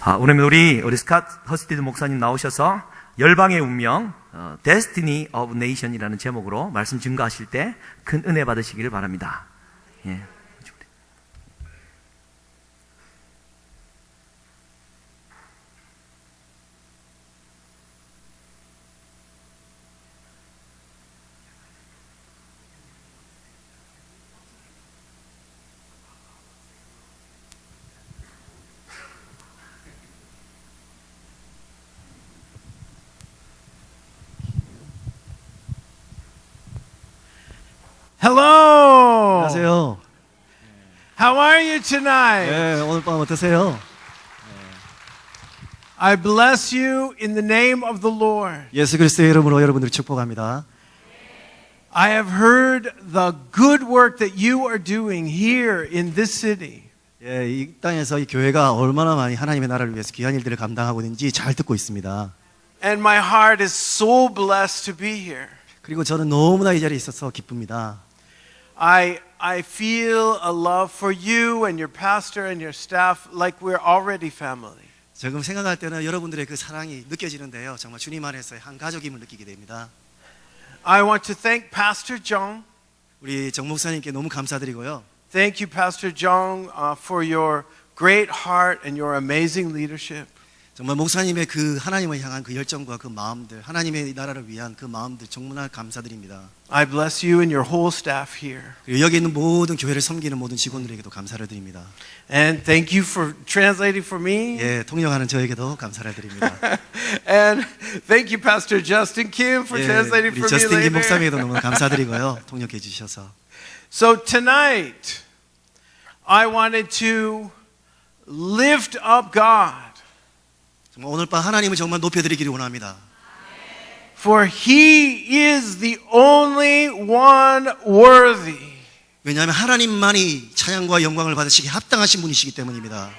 오늘 우리 스캇 허스티드 목사님 나오셔서 열방의 운명, Destiny of Nation이라는 제목으로 말씀 증거하실 때 큰 은혜 받으시기를 바랍니다. 예. Hello. 안녕하세요. How are you tonight? 네, 오늘 밤 어떠세요? I bless you in the name of the Lord. 예수 그리스도의 이름으로 여러분들을 축복합니다. I have heard the good work that you are doing here in this city. 예, 이 땅에서 이 교회가 얼마나 많이 하나님의 나라를 위해서 귀한 일들을 감당하고 있는지 잘 듣고 있습니다. And my heart is so blessed to be here. 그리고 저는 너무나 이 자리에 있어서 기쁩니다. I feel a love for you and your pastor and your staff like we're already family. 지금 생각할 때는 여러분들의 그 사랑이 느껴지는데요. 정말 주님 안에서의 한 가족임을 느끼게 됩니다. I want to thank Pastor Jong. 우리 정 목사님께 너무 감사드리고요. Thank you, Pastor Jong, for your great heart and your amazing leadership. 정말 목사님의 그 하나님을 향한 그 열정과 그 마음들, 하나님의 나라를 위한 그 마음들 정말 감사드립니다. I bless you and your whole staff here. 그리고 여기 있는 모든 교회를 섬기는 모든 직원들에게도 감사를 드립니다. And thank you for translating for me. 예, 통역하는 저에게도 감사를 드립니다. And thank you, Pastor Justin Kim, for 예, translating 우리 for me 저스틴 김 later. 목사님에게도 너무 감사드리고요. 통역해 주셔서. So tonight, I wanted to lift up God. 정말 오늘 밤 하나님을 정말 높여드리기를 원합니다. For He is the only one worthy. 왜냐하면 하나님만이 찬양과 영광을 받으시기 합당하신 분이시기 때문입니다.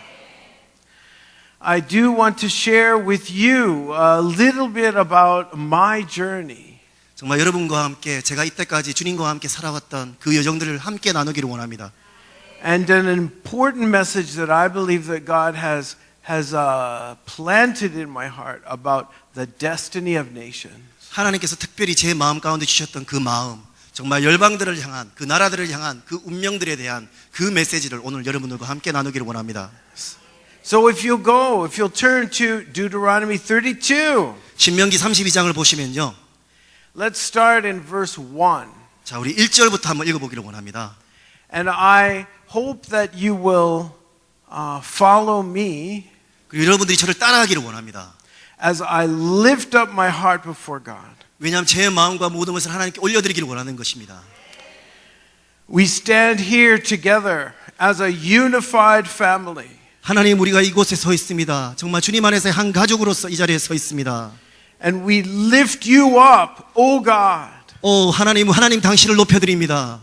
I do want to share with you a little bit about my journey. 정말 여러분과 함께 제가 이때까지 주님과 함께 살아왔던 그 여정들을 함께 나누기를 원합니다. And an important message that I believe that God has planted in my heart about the destiny of nations. 하나님께서 특별히 제 마음 가운데 주셨던 그 마음, 정말 열방들을 향한, 그 나라들을 향한 그 운명들에 대한 그 메시지를 오늘 여러분들과 함께 나누기를 원합니다. So if you'll turn to Deuteronomy 32. 신명기 32장을 보시면요. Let's start in verse 1. 자, 우리 1절부터 한번 읽어보기를 원합니다. And I hope that you will follow me 그리고 여러분들이 저를 따라하기를 원합니다. as I lift up my heart before God. 왜냐하면 제 마음과 모든 것을 하나님께 올려드리기를 원하는 것입니다. We stand here together as a unified family. 하나님, 우리가 이곳에 서 있습니다. 정말 주님 안에서의 한 가족으로서 이 자리에 서 있습니다. And we lift you up, O God. 오 하나님 당신을 높여드립니다.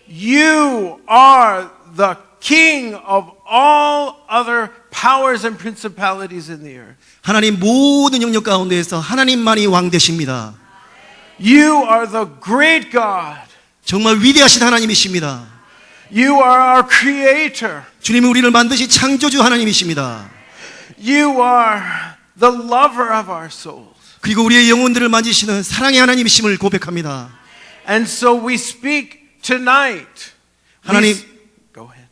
You are the King of all other powers and principalities in the earth. 하나님 모든 영역 가운데에서 하나님만이 왕 되십니다. You are the great God. 정말 위대하신 하나님이십니다. You are our creator. 주님은 우리를 만드신 창조주 하나님이십니다. You are the lover of our souls. 그리고 우리의 영혼들을 만지시는 사랑의 하나님이심을 고백합니다. And so we speak tonight. 하나님, Go ahead.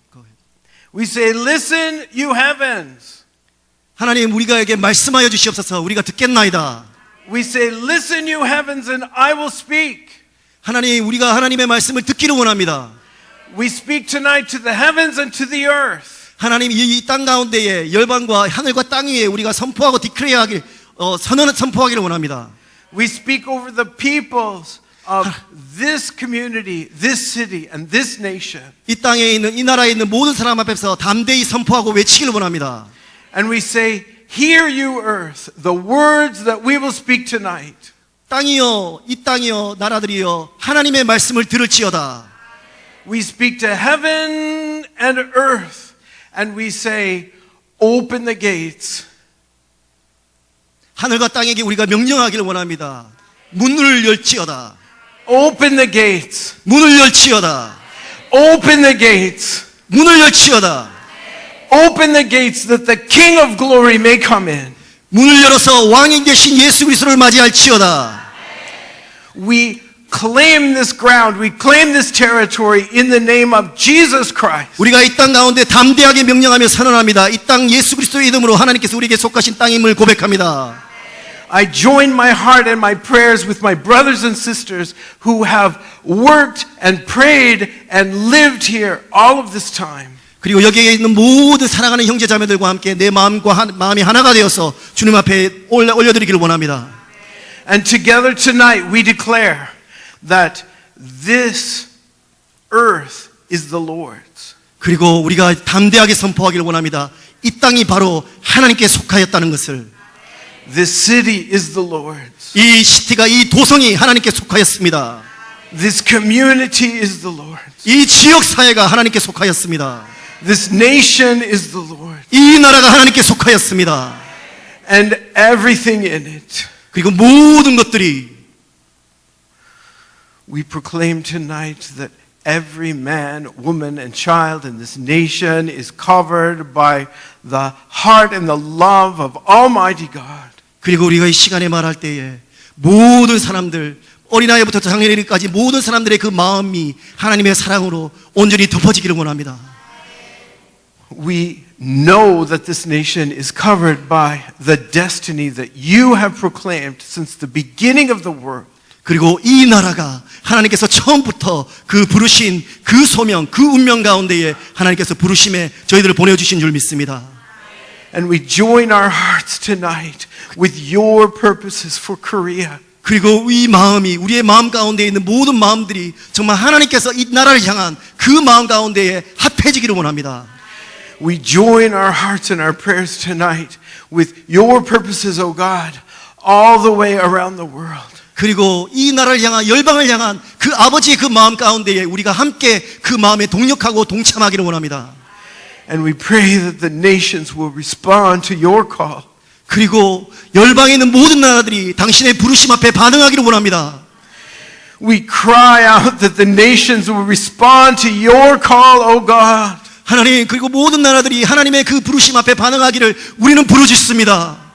We say, listen, you heavens. 하나님 우리가에게 말씀하여 주시옵소서. 우리가 듣겠나이다. We say, listen, you heavens, and I will speak. 하나님 우리가 하나님의 말씀을 듣기를 원합니다. We speak tonight to the heavens and to the earth. 하나님 이 땅 가운데에 열방과 하늘과 땅 위에 우리가 선포하고 디크레어하길 선포하기를 원합니다. We speak over the peoples of this community, this city, and this nation. 이 땅에 있는 이 나라에 있는 모든 사람 앞에서 담대히 선포하고 외치기를 원합니다. And we say, hear you earth, the words that we will speak tonight. 땅이여 이 땅이여 나라들이여 하나님의 말씀을 들을지어다. We speak to heaven and earth, and we say, open the gates. 하늘과 땅에게 우리가 명령하기를 원합니다. 문을 열지어다. Open the gates. 문을 열지어다. Open the gates. 문을 열지어다. Open the gates that the King of glory may come in. 문을 열어서 왕이 되신 예수 그리스도를 맞이할지어다. We claim this ground, we claim this territory in the name of Jesus Christ. 우리가 이 땅 가운데 담대하게 명령하며 선언합니다. 이 땅 예수 그리스도의 이름으로 하나님께서 우리에게 속하신 땅임을 고백합니다. I join my heart and my prayers with my brothers and sisters who have worked and prayed and lived here all of this time. 그리고 여기에 있는 모든 사랑하는 형제 자매들과 함께 내 마음이 하나가 되어서 주님 앞에 올려드리기를 원합니다. And together tonight we declare that this earth is the Lord's. 그리고 우리가 담대하게 선포하기를 원합니다. 이 땅이 바로 하나님께 속하였다는 것을. This city is the Lord's. 이 시티가 이 도성이 하나님께 속하였습니다. This community is the Lord's. 이 지역 사회가 하나님께 속하였습니다. This nation is the Lord's. 이 나라가 하나님께 속하였습니다. And everything in it. 그리고 모든 것들이 We proclaim tonight that every man, woman, and child in this nation is covered by the heart and the love of Almighty God. 그리고 우리가 이 시간에 말할 때에 모든 사람들 어린아이부터 장년까지 모든 사람들의 그 마음이 하나님의 사랑으로 온전히 덮어지기를 원합니다. We know that this nation is covered by the destiny that you have proclaimed since the beginning of the world. 그리고 이 나라가 하나님께서 처음부터 그 부르신 그 소명, 그 운명 가운데에 하나님께서 부르심에 저희들을 보내주신 줄 믿습니다. And we join our hearts tonight with your purposes for Korea. 그리고 이 마음이 우리의 마음 가운데에 있는 모든 마음들이 정말 하나님께서 이 나라를 향한 그 마음 가운데에 합해지기를 원합니다. We join our hearts and our prayers tonight with your purposes, O God, all the way around the world. 그리고 이 나라를 향한 열방을 향한 그 아버지의 그 마음 가운데에 우리가 함께 그 마음에 동력하고 동참하기를 원합니다. And we pray that the nations will respond to your call. 그리고 열방에 있는 모든 나라들이 당신의 부르심 앞에 반응하기를 원합니다. We cry out that the nations will respond to your call, O God. 하나님, 그리고 모든 나라들이 하나님의 그 부르심 앞에 반응하기를 우리는 부르짖습니다.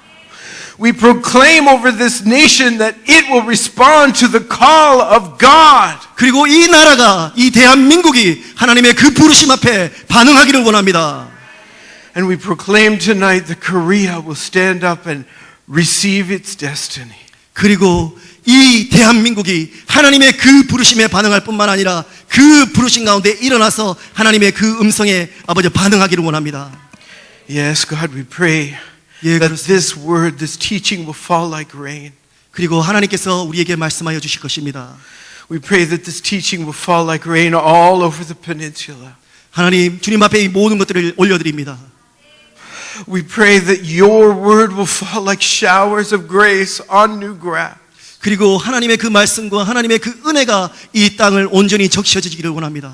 We proclaim over this nation that it will respond to the call of God. 그리고 이 나라가, 이 대한민국이 하나님의 그 부르심 앞에 반응하기를 원합니다. And we proclaim tonight that Korea will stand up and receive its destiny. 그리고 이 대한민국이 하나님의 그 부르심에 반응할 뿐만 아니라 그 부르심 가운데 일어나서 하나님의 그 음성에 아버지 반응하기를 원합니다. Yes, God, we pray 예, that 그렇습니다. this word, this teaching will fall like rain. 그리고 하나님께서 우리에게 말씀하여 주실 것입니다. We pray that this teaching will fall like rain all over the peninsula. 하나님, 주님 앞에 이 모든 것들을 올려드립니다. We pray that your word will fall like showers of grace on new grass. 그리고 하나님의 그 말씀과 하나님의 그 은혜가 이 땅을 온전히 적셔지기를 원합니다.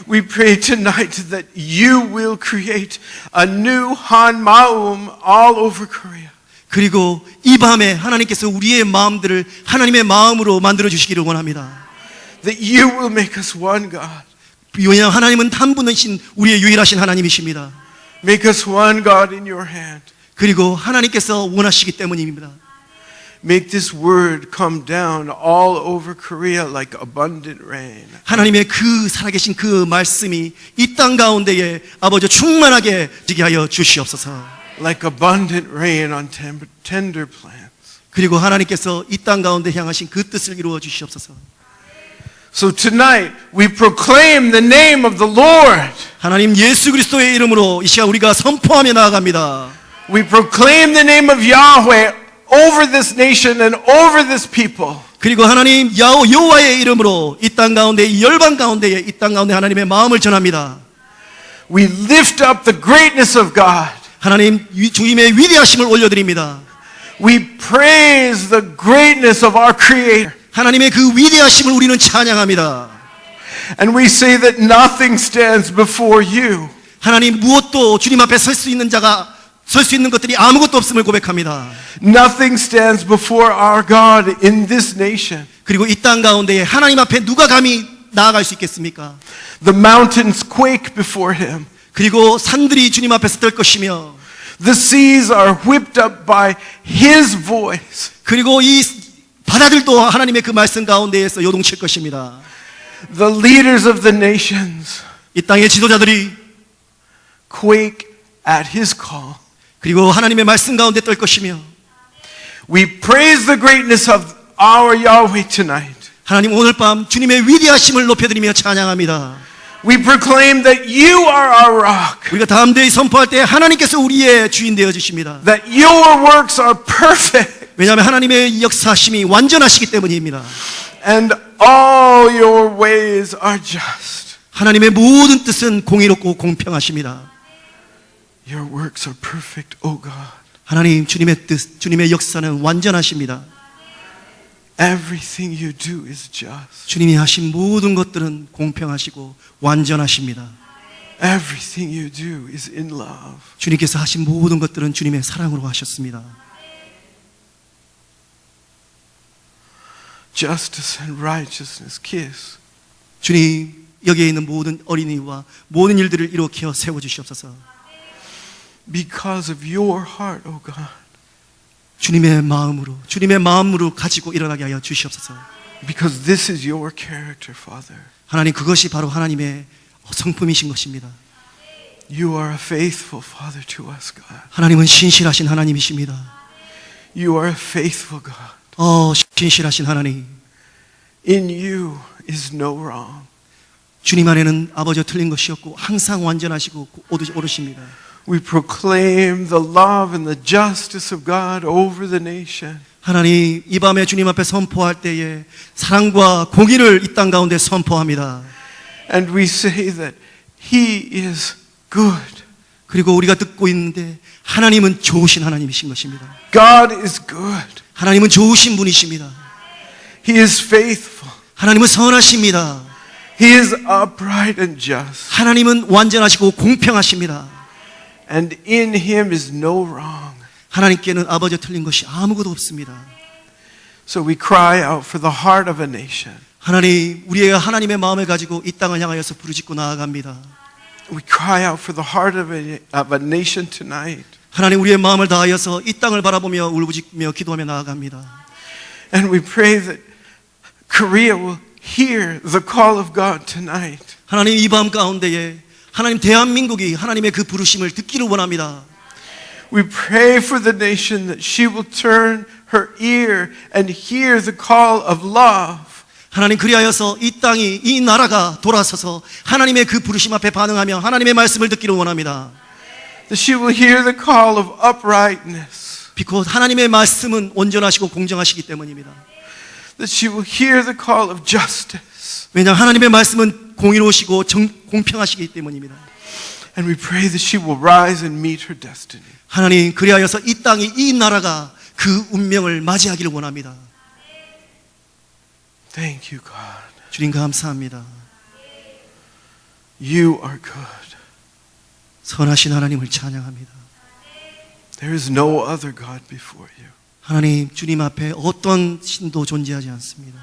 We pray tonight that you will create a new 한마음 all over Korea. 그리고 이 밤에 하나님께서 우리의 마음들을 하나님의 마음으로 만들어 주시기를 원합니다. That you will make us one God. 왜냐하면 하나님은 한 분이신 우리의 유일하신 하나님이십니다. Make us one God in your hand. 그리고 하나님께서 원하시기 때문입니다. Make this word come down all over Korea like abundant rain. 하나님의 그 살아계신 그 말씀이 이 땅 가운데에 아버지 충만하게 지게 하여 주시옵소서. Like abundant rain on tender plants. 그리고 하나님께서 이 땅 가운데 향하신 그 뜻을 이루어 주시옵소서. So tonight we proclaim the name of the Lord. 하나님 예수 그리스도의 이름으로 이 시간 우리가 선포하며 나아갑니다. We proclaim the name of Yahweh over this nation and over this people. 그리고 하나님 여호와의 이름으로 이 땅 가운데 이 열방 가운데에 이 땅 가운데 하나님의 마음을 전합니다. We lift up the greatness of God. 하나님 주님의 위대하심을 올려드립니다. We praise the greatness of our Creator. 하나님의 그 위대하심을 우리는 찬양합니다. And we say that nothing stands before you. 하나님 무엇도 주님 앞에 설 수 있는 자가 설 수 있는 것들이 아무것도 없음을 고백합니다. Nothing stands before our God in this nation. 그리고 이 땅 가운데에 하나님 앞에 누가 감히 나아갈 수 있겠습니까? The mountains quake before Him. 그리고 산들이 주님 앞에서 떨 것이며 The seas are whipped up by His voice. 그리고 이 바다들도 하나님의 그 말씀 가운데에서 요동칠 것입니다. The leaders of the nations 이 땅의 지도자들이 quake at His call. 그리고 하나님의 말씀 가운데 떨 것이며 We praise the greatness of our Yahweh tonight. 하나님 오늘 밤 주님의 위대하심을 높여드리며 찬양합니다. We proclaim that You are our rock, 우리가 담대히 선포할 때 하나님께서 우리의 주인 되어 주십니다. that Your works are perfect, 왜냐하면 하나님의 역사심이 완전하시기 때문입니다. and all Your ways are just. 하나님의 모든 뜻은 공의롭고 공평하십니다. Your works are perfect, O God. 하나님 주님의 뜻, 주님의 역사는 완전하십니다. Everything You do is just. 주님이 하신 모든 것들은 공평하시고 완전하십니다. Everything You do is in love. 주님께서 하신 모든 것들은 주님의 사랑으로 하셨습니다. Justice and righteousness kiss. 주님 여기에 있는 모든 어린이와 모든 일들을 일으켜 세워주시옵소서. Because of Your heart, O God. 주님의 마음으로 가지고 일어나게 하여 주시옵소서. Because this is Your character, Father. 하나님 그것이 바로 하나님의 성품이신 것입니다. You are a faithful Father to us, God. 하나님은 신실하신 하나님이십니다. You are a faithful God. 신실하신 하나님. In You is no wrong. 주님 안에는 아버지와 틀린 것이 없고 항상 완전하시고 옳으십니다. We proclaim the love and the justice of God over the nation. 하나님 이 밤에 주님 앞에 선포할 때에 사랑과 공의를 이 땅 가운데 선포합니다. And we say that He is good. 그리고 우리가 듣고 있는데 하나님은 좋으신 하나님이신 것입니다. God is good. 하나님은 좋으신 분이십니다. He is faithful. 하나님은 선하십니다. He is upright and just. 하나님은 완전하시고 공평하십니다. And in Him is no wrong. 하나님께는 아버지와 틀린 것이 아무것도 없습니다. So we cry out for the heart of a nation. 하나님, 우리의 하나님의 마음을 가지고 이 땅을 향하여서 부르짖고 나아갑니다. We cry out for the heart of a nation tonight. 하나님, 우리의 마음을 다하여서 이 땅을 바라보며 울부짖며 기도하며 나아갑니다. And we pray that Korea will hear the call of God tonight. 하나님, 이 밤 가운데에 하나님 대한민국이 하나님의 그 부르심을 듣기를 원합니다. We pray for the nation that she will turn her ear and hear the call of love. 하나님 그리하여서 이 땅이 이 나라가 돌아서서 하나님의 그 부르심 앞에 반응하며 하나님의 말씀을 듣기를 원합니다. That she will hear the call of uprightness. because 하나님의 말씀은 온전하시고 공정하시기 때문입니다. That she will hear the call of justice. 왜냐하면 하나님의 말씀은 공의로우시고 공평하시기 때문입니다. And we pray that she will rise and meet her destiny. 하나님 그리하여서 이 땅이 이 나라가 그 운명을 맞이하기를 원합니다. Thank you, God. 주님 감사합니다. You are good. 선하신 하나님을 찬양합니다. There is no other God before you. 하나님 주님 앞에 어떤 신도 존재하지 않습니다.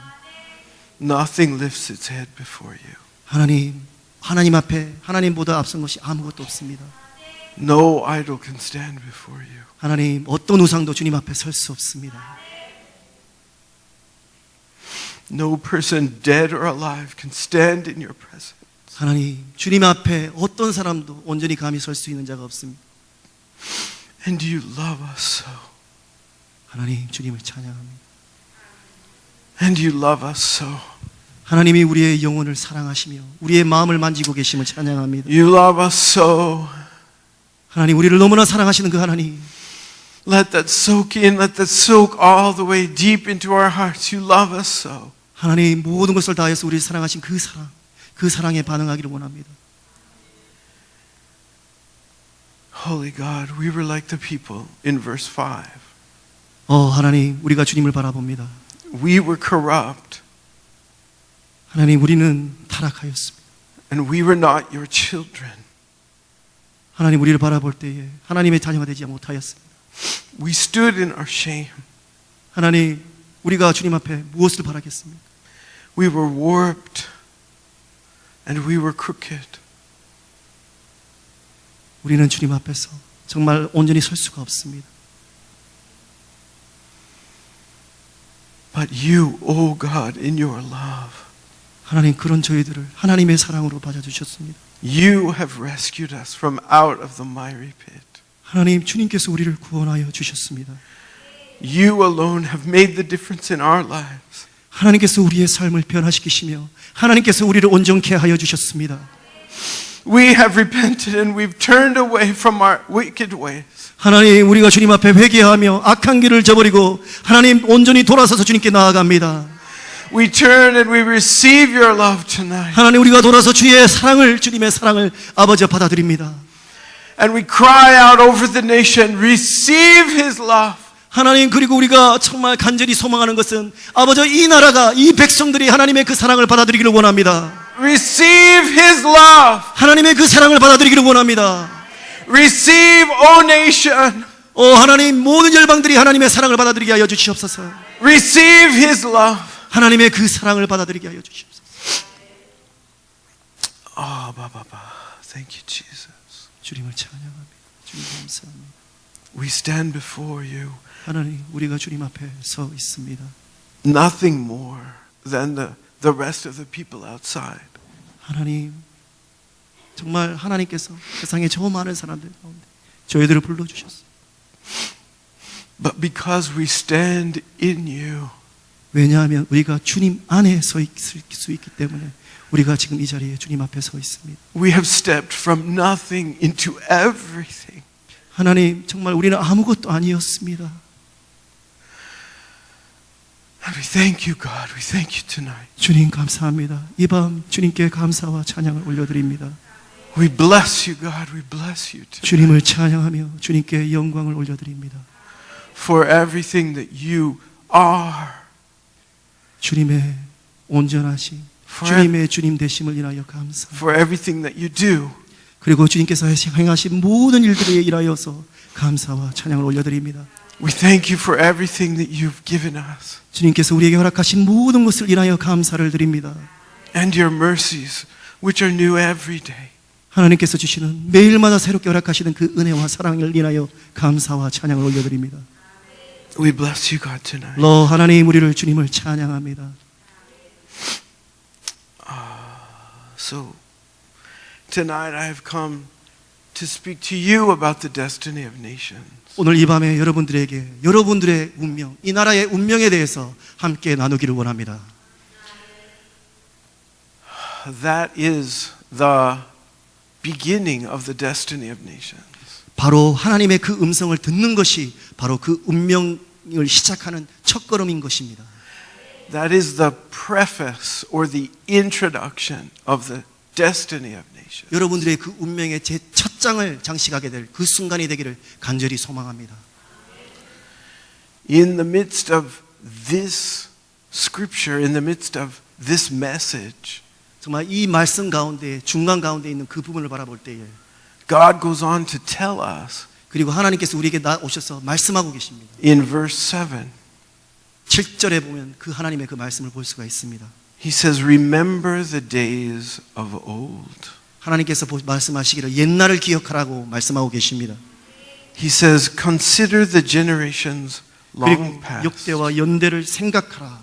Nothing lifts its head before you. 하나님 앞에 하나님보다 앞선 것이 아무것도 없습니다. No idol can stand before you. 하나님 어떤 우상도 주님 앞에 설 수 없습니다. No person dead or alive can stand in your presence. 하나님 주님 앞에 어떤 사람도 온전히 감히 설 수 있는 자가 없습니다. And you love us so. 하나님 주님을 찬양합니다. And you love us so. 하나님이 우리의 영혼을 사랑하시며 우리의 마음을 만지고 계심을 찬양합니다. You love us so. 하나님 우리를 너무나 사랑하시는 그 하나님, Let that soak in. Let that soak all the way deep into our hearts. You love us so. 하나님 모든 것을 다해서 우리를 사랑하신 그 사랑에 반응하기를 원합니다. Holy God, we were like the people in verse 5. 하나님 우리가 주님을 바라봅니다. We were corrupt 하나님 우리는 타락하였습니다. and we were not your children. 하나님 우리를 바라볼 때에 하나님의 자녀가 되지 못하였습니다. We stood in our shame. 하나님 우리가 주님 앞에 무엇을 바라겠습니까? We were warped and we were crooked. 우리는 주님 앞에서 정말 온전히 설 수가 없습니다. But you, O God, in your love, 하나님 그런 저희들을 하나님의 사랑으로 받아주셨습니다. you have rescued us from out of the miry pit. 하나님 주님께서 우리를 구원하여 주셨습니다. You alone have made the difference in our lives. 하나님께서 우리의 삶을 변화시키시며 하나님께서 우리를 온전케 하여 주셨습니다. We have repented and we've turned away from our wicked ways. 하나님 우리가 주님 앞에 회개하며 악한 길을 저버리고 하나님 온전히 돌아서서 주님께 나아갑니다. We turn and we receive your love tonight. 하나님 우리가 돌아서 주의 사랑을 주님의 사랑을 아버지 받아들입니다. And we cry out over the nation, receive his love. 하나님 그리고 우리가 정말 간절히 소망하는 것은 아버지 이 나라가 이 백성들이 하나님의 그 사랑을 받아들이기를 원합니다. Receive his love. 하나님의 그 사랑을 받아들이기를 원합니다. Receive, O nation. 하나님 모든 열방들이 하나님의 사랑을 받아들이게 하여 주시옵소서. Receive his love. 하나님의 그 사랑을 받아들이게 하여 주시옵소서. Thank you, Jesus. 주님을 찬양합니다. 주님 감사합니다. We stand before you. 하나님 우리가 주님 앞에 서 있습니다. Nothing more than the rest of the people outside. 하나님 정말 하나님께서 세상에 저 많은 사람들 가운데 저희들을 불러주셨어요. But because we stand in you, 왜냐하면 우리가 주님 안에 서 있을 수 있기 때문에 우리가 지금 이 자리에 주님 앞에 서 있습니다. we have stepped from nothing into everything. 하나님 정말 우리는 아무것도 아니었습니다. And we thank you, God. We thank you tonight. 주님 감사합니다. 이 밤 주님께 감사와 찬양을 올려드립니다. We bless you, God. We bless you tonight. 주님을 찬양하며 주님께 영광을 올려드립니다. For everything that you are. 주님의 온전하심, 주님의 주님 되심을 인하여 감사합니다. For everything that you do. 그리고 주님께서 행하신 모든 일들에 인하여서 감사와 찬양을 올려드립니다. We thank you for everything that you've given us. 주님께서 우리에게 허락하신 모든 것을 인하여 감사를 드립니다. And your mercies, which are new every day. 하나님께서 주시는 매일마다 새롭게 허락하시는 그 은혜와 사랑을 인하여 감사와 찬양을 올려드립니다. We bless you, God, tonight. 하나님 우리를 주님을 찬양합니다. So, tonight I have come to speak to you about the destiny of nations. 오늘 이 밤에 여러분들에게 여러분들의 운명, 이 나라의 운명에 대해서 함께 나누기를 원합니다. That is the beginning of the destiny of nations. 바로 하나님의 그 음성을 듣는 것이 바로 그 운명을 시작하는 첫걸음인 것입니다. That is the preface or the introduction of the destiny of nations. 여러분들의 그 운명의 제 첫 장을 장식하게 될 그 순간이 되기를 간절히 소망합니다. In the midst of this scripture, in the midst of this message, 정말 이 말씀 가운데 중간 가운데 있는 그 부분을 바라볼 때에 God goes on to tell us 그리고 하나님께서 우리에게 오셔서 말씀하고 계십니다. in verse 7. 7절에 보면 그 하나님의 그 말씀을 볼 수가 있습니다. He says, remember the days of old. 하나님께서 말씀하시기를 옛날을 기억하라고 말씀하고 계십니다. He says, consider the generations long 그리고 past. 역대와 연대를 생각하라.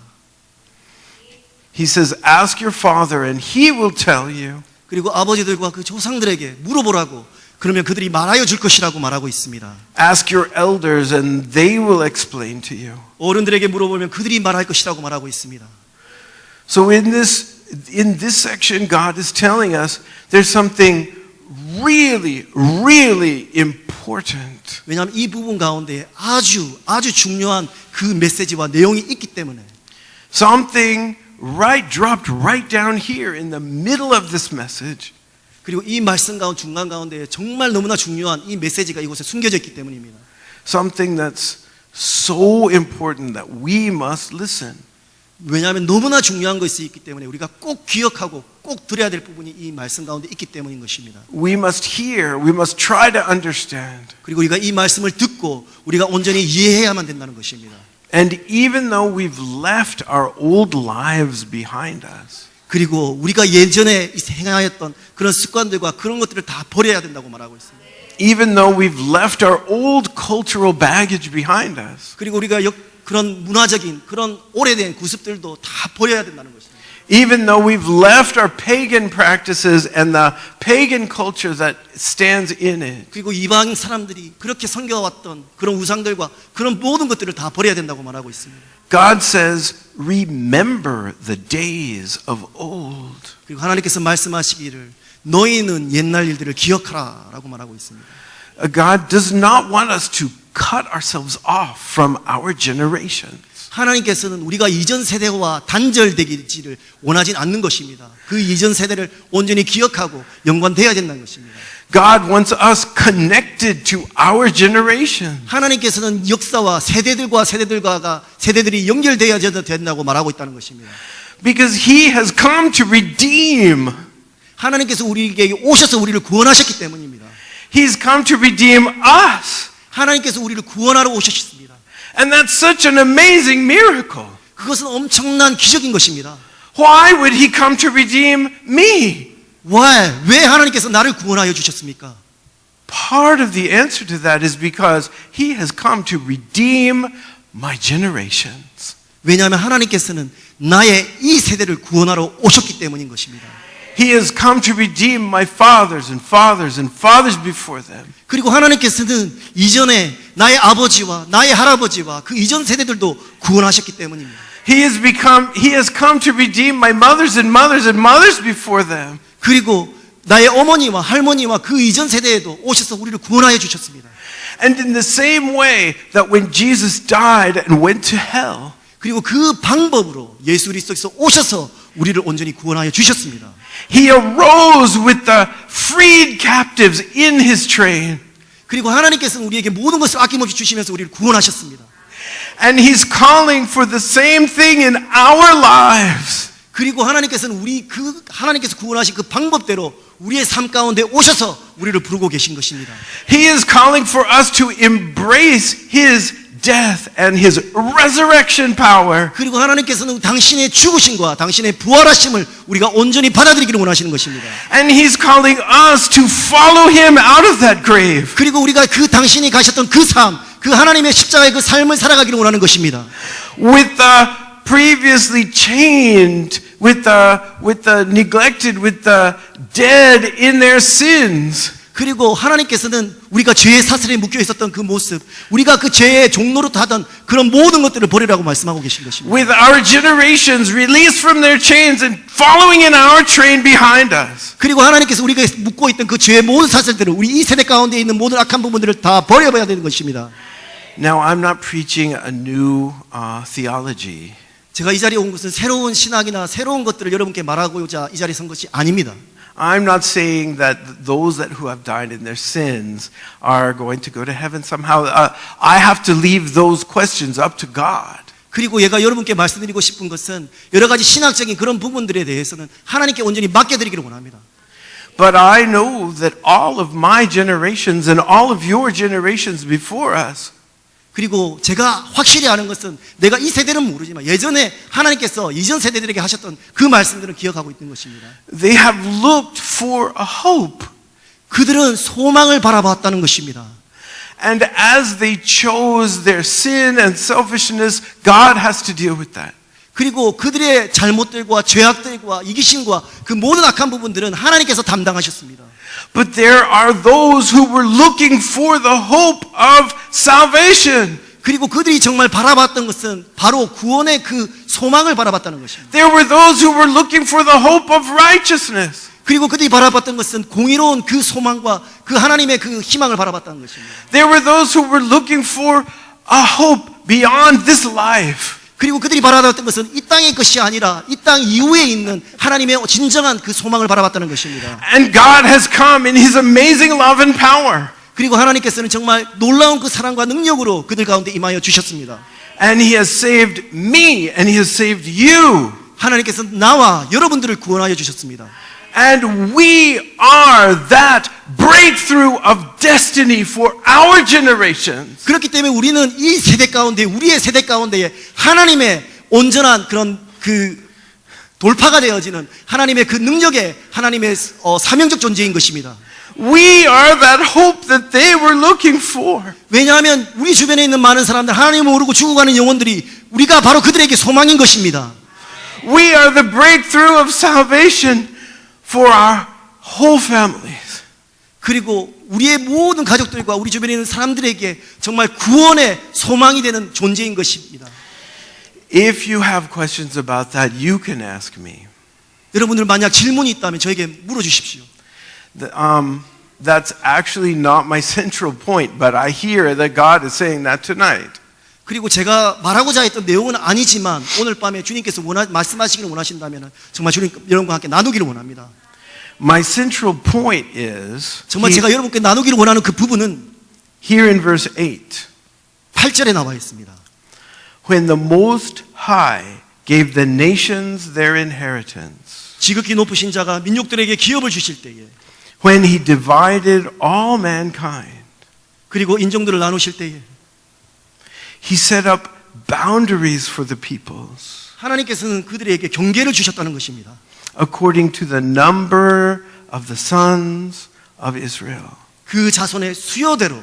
He says, ask your father and he will tell you. 그리고 아버지들과 그 조상들에게 물어보라고 그러면 그들이 말하여 줄 것이라고 말하고 있습니다. Ask your elders and they will explain to you. 어른들에게 물어보면 그들이 말할 것이라고 말하고 있습니다. So in this section, God is telling us there's something really, really important. 왜냐하면 이 부분 가운데 아주 중요한 그 메시지와 내용이 있기 때문에 Something dropped right down here in the middle of this message. 그리고 이 말씀 가운데 중간 가운데 정말 너무나 중요한 이 메시지가 이곳에 숨겨져 있기 때문입니다. Something that's so important that we must listen. 왜냐하면 너무나 중요한 것이 있기 때문에 우리가 꼭 기억하고 꼭 들어야 될 부분이 이 말씀 가운데 있기 때문인 것입니다. We must hear, we must try to understand. 그리고 우리가 이 말씀을 듣고 우리가 온전히 이해해야만 된다는 것입니다. And even though we've left our old lives behind us, 그리고 우리가 예전에 행하였던 그런 습관들과 그런 것들을 다 버려야 된다고 말하고 있습니다. even though we've left our old cultural baggage behind us, 그리고 우리가 그런 문화적인 그런 오래된 구습들도 다 버려야 된다는 것입니다. even though we've left our pagan practices and the pagan culture that stands in it. 그리고 이방 사람들이 그렇게 섬겨왔던 그런 우상들과 그런 모든 것들을 다 버려야 된다고 말하고 있습니다. God says, remember the days of old. 그리고 하나님께서 말씀하시기를 너희는 옛날 일들을 기억하라라고 말하고 있습니다. God does not want us to cut ourselves off from our generations. 하나님께서는 우리가 이전 세대와 단절되기를 원하진 않는 것입니다. 그 이전 세대를 온전히 기억하고 연관되어야 된다는 것입니다. God wants us connected to our generation. 하나님께서는 역사와 세대들이 연결되어야 된다고 말하고 있다는 것입니다. Because He has come to redeem. 하나님께서 우리에게 오셔서 우리를 구원하셨기 때문입니다. He's come to redeem us. 하나님께서 우리를 구원하러 오셨습니다. And that's such an amazing miracle. 그것은 엄청난 기적인 것입니다. Why would He come to redeem me? 왜 하나님께서 나를 구원하여 주셨습니까? Part of the answer to that is because He has come to redeem my generations. 왜냐하면 하나님께서는 나의 이 세대를 구원하러 오셨기 때문인 것입니다. He has come to redeem my fathers and fathers and fathers before them. 그리고 하나님께서는 이전에 나의 아버지와 나의 할아버지와 그 이전 세대들도 구원하셨기 때문입니다. He has come to redeem my mothers and mothers and mothers before them. 그리고 나의 어머니와 할머니와 그 이전 세대에도 오셔서 우리를 구원하여 주셨습니다. And in the same way that when Jesus died and went to hell, 그리고 그 방법으로 예수 그리스도께서 오셔서 우리를 온전히 구원하여 주셨습니다. He arose with the freed captives in His train. 그리고 하나님께서는 우리에게 모든 것을 아낌없이 주시면서 우리를 구원하셨습니다. And He's calling for the same thing in our lives. 그리고 하나님께서는 하나님께서 구원하신 그 방법대로 우리의 삶 가운데 오셔서 우리를 부르고 계신 것입니다. He is calling for us to embrace His death and His resurrection power. 그리고 하나님께서는 당신의 죽으심과 당신의 부활하심을 우리가 온전히 받아들이기를 원하시는 것입니다. And He's calling us to follow Him out of that grave. 그리고 우리가 그 당신이 가셨던 그 삶, 그 하나님의 십자가의 그 삶을 살아가기를 원하는 것입니다. With the previously chained, with the neglected, with the dead in their sins. 그리고 하나님께서는 우리가 죄의 사슬에 묶여 있었던 그 모습, 우리가 그 죄의 종로로 하던 그런 모든 것들을 버리라고 말씀하고 계신 것입니다. With our generations released from their chains and following in our train behind us. 그리고 하나님께서 우리가 묶고 있던 그 죄의 모든 사슬들을 우리 이 세대 가운데 있는 모든 악한 부분들을 다 버려봐야 되는 것입니다. Now, I'm not preaching a new theology. 제가 이 자리에 온 것은 새로운 신학이나 새로운 것들을 여러분께 말하고자 이 자리에 선 것이 아닙니다. I'm not saying that those who have died in their sins are going to go to heaven somehow. I have to leave those questions up to God. 그리고 제가 여러분께 말씀드리고 싶은 것은 여러 가지 신학적인 그런 부분들에 대해서는 하나님께 온전히 맡겨드리기를 원합니다. But I know that all of my generations and all of your generations before us, 그리고 제가 확실히 아는 것은 내가 이 세대는 모르지만 예전에 하나님께서 이전 세대들에게 하셨던 그 말씀들은 기억하고 있는 것입니다. they have looked for a hope. 그들은 소망을 바라봤다는 것입니다. And as they chose their sin and selfishness, God has to deal with that. 그리고 그들의 잘못들과 죄악들과 이기심과 그 모든 악한 부분들은 하나님께서 담당하셨습니다. But there are those who were looking for the hope of salvation. 그리고 그들이 정말 바라봤던 것은 바로 구원의 그 소망을 바라봤다는 것입니다. There were those who were looking for the hope of righteousness. 그리고 그들이 바라봤던 것은 공의로운 그 소망과 그 하나님의 그 희망을 바라봤다는 것입니다. There were those who were looking for a hope beyond this life. 그리고 그들이 바라봤던 것은 이 땅의 것이 아니라 이 땅 이후에 있는 하나님의 진정한 그 소망을 바라봤다는 것입니다. And God has come in His amazing love and power. 그리고 하나님께서는 정말 놀라운 그 사랑과 능력으로 그들 가운데 임하여 주셨습니다. And He has saved me and He has saved you. 하나님께서 나와 여러분들을 구원하여 주셨습니다. And we are that breakthrough of destiny for our generations. 그렇기 때문에 우리는 이 세대 가운데 우리의 세대 가운데에 하나님의 온전한 그런 그 돌파가 되어지는 하나님의 그 능력의 하나님의 사명적 존재인 것입니다. We are that hope that they were looking for. 왜냐하면 우리 주변에 있는 많은 사람들, 하나님을 모르고 죽어가는 영혼들이 우리가 바로 그들에게 소망인 것입니다. We are the breakthrough of salvation for our whole families. 그리고 우리의 모든 가족들과 우리 주변에 있는 사람들에게 정말 구원의 소망이 되는 존재인 것입니다. If you have questions about that, you can ask me. 여러분들 만약 질문이 있다면 저에게 물어주십시오. That's actually not my central point, but I hear that God is saying that tonight. 그리고 제가 말하고자 했던 내용은 아니지만 오늘 밤에 주님께서 말씀하시기를 원하신다면 정말 주님 여러분과 함께 나누기를 원합니다. My central point is 정말 제가 여러분께 나누기를 원하는 그 부분은 here in verse 8. 8절에 나와 있습니다. When the Most High gave the nations their inheritance, 지극히 높으신 자가 민족들에게 기업을 주실 때에 when he divided all mankind, 그리고 인종들을 나누실 때에 he set up boundaries for the peoples 하나님께서는 그들에게 경계를 주셨다는 것입니다. according to the number of the sons of Israel. 그 자손의 수요대로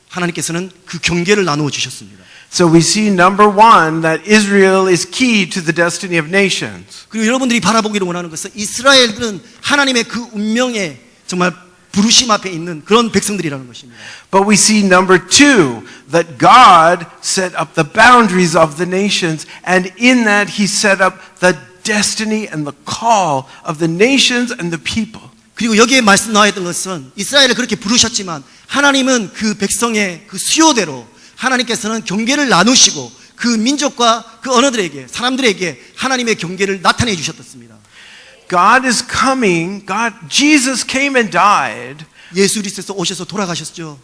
하나님께서는 그 경계를 나누어 주셨습니다. So we see number one that Israel is key to the destiny of nations. 그리고 여러분들이 바라보기를 원하는 것은 이스라엘은 하나님의 그 운명에 정말 부르심 앞에 있는 그런 백성들이라는 것입니다. But we see number two that God set up the boundaries of the nations, and in that he set up the destiny and the call of the nations and the people. 그리고 여기에 말씀 나와 있던 것은 이스라엘을 그렇게 부르셨지만 하나님은 그 백성의 그 수요대로 하나님께서는 경계를 나누시고 그 민족과 그 언어들에게 사람들에게 하나님의 경계를 나타내 주셨습니다. God is coming. Jesus came and died 예수 그리스도께서 오셔서 돌아가셨죠.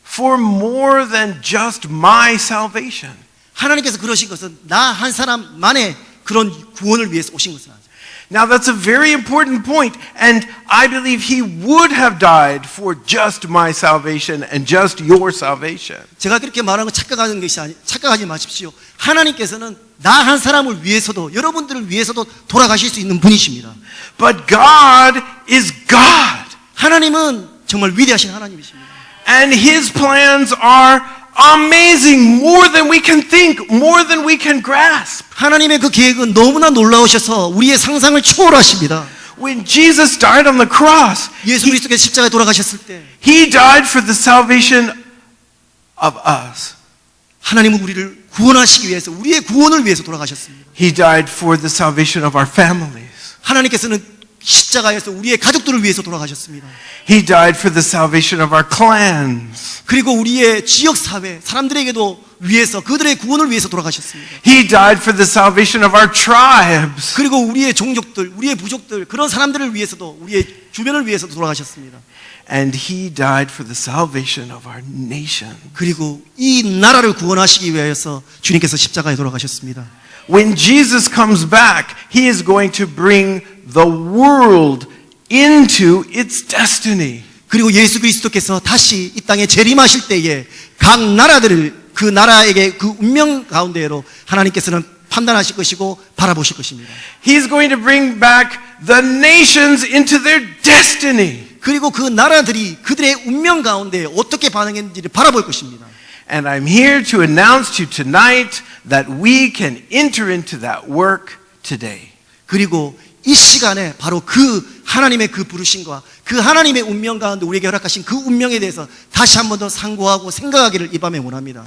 for more than just my salvation. 하나님께서 그러신 것은 나 한 사람만의 그런 구원을 위해서 오신 것은 아니죠. Now that's a very important point, and I believe he would have died for just my salvation and just your salvation. 제가 그렇게 말하는 거 착각하지 마십시오. 하나님께서는 나 한 사람을 위해서도 여러분들을 위해서도 돌아가실 수 있는 분이십니다. But God is God, 하나님은 정말 위대하신 하나님이십니다. and his plans are amazing, more than we can think, more than we can grasp. 하나님의 그 계획은 너무나 놀라우셔서 우리의 상상을 초월하십니다. When Jesus died on the cross, 예수 그리스도께서 십자가에 돌아가셨을 때 he died for the salvation of us. 하나님은 우리를 구원하시기 위해서 우리의 구원을 위해서 돌아가셨습니다. He died for the salvation of our families. 하나님께서는 십자가에서 우리의 가족들을 위해서 돌아가셨습니다. He died for the salvation of our clans. 그리고 우리의 지역 사회 사람들에게도 위해서 그들의 구원을 위해서 돌아가셨습니다. He died for the salvation of our tribes. 그리고 우리의 종족들, 우리의 부족들 그런 사람들을 위해서도 우리의 주변을 위해서도 돌아가셨습니다. And he died for the salvation of our nation. 그리고 이 나라를 구원하시기 위해서 주님께서 십자가에 돌아가셨습니다. When Jesus comes back, he is going to bring the world into its destiny. 그리고 예수 그리스도께서 다시 이 땅에 재림하실 때에 각 나라들을 그 나라에게 그 운명 가운데로 하나님께서는 판단하실 것이고 바라보실 것입니다. He's going to bring back the nations into their destiny. 그리고 그 나라들이 그들의 운명 가운데 어떻게 반응했는지를 바라볼 것입니다. And I'm here to announce to you tonight that we can enter into that work today. 그리고 이 시간에 바로 그 하나님의 그 부르심과 그 하나님의 운명 가운데 우리에게 허락하신 그 운명에 대해서 다시 한 번 더 상고하고 생각하기를 이 밤에 원합니다.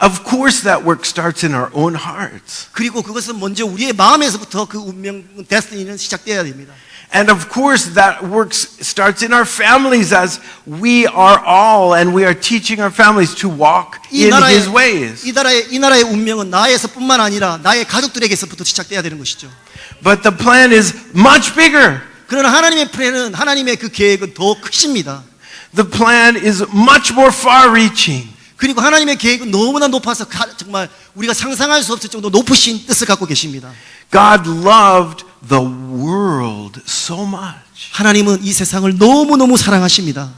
Of course that work starts in our own hearts. 그리고 그것은 먼저 우리의 마음에서부터 그 운명 데스티니는 시작되어야 됩니다. And of course that work starts in our families as we are all and we are teaching our families to walk in his ways. 이 나라의 운명은 나에서뿐만 아니라 나의 가족들에게서부터 시작돼야 되는 것이죠. But the plan is much bigger. 그러나 하나님의 플랜은 하나님의 그 계획은 더 크십니다. The plan is much more far-reaching. 그리고 하나님의 계획은 너무나 높아서 정말 우리가 상상할 수 없을 정도 높으신 뜻을 갖고 계십니다. God loved the world so much. 하나님은 이 세상을 너무너무 사랑하십니다.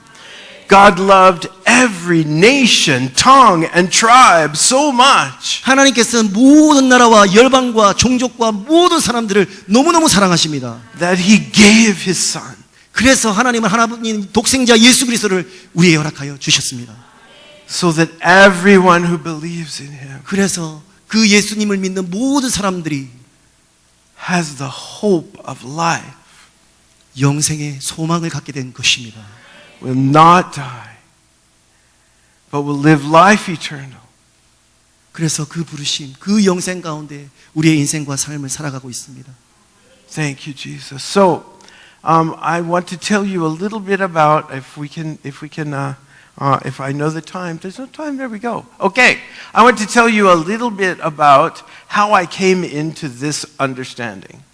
God loved every nation, tongue, and tribe so much. 하나님께서는 모든 나라와 열방과 종족과 모든 사람들을 너무너무 사랑하십니다. That he gave his son. 그래서 하나님은 하나님 독생자 예수 그리스도를 우리에게 허락하여 주셨습니다. so that everyone who believes in him 그래서 그 예수님을 믿는 모든 사람들이 has the hope of life, 영생의 소망을 갖게 된 것입니다. will not die, but will live life eternal. 그래서 그 부르심, 그 영생 가운데 우리의 인생과 삶을 살아가고 있습니다. Thank you, Jesus. So, I want to tell you a little bit about, if I know the time. There's no time. There we go. Okay. I want to tell you a little bit about how I came into this understanding.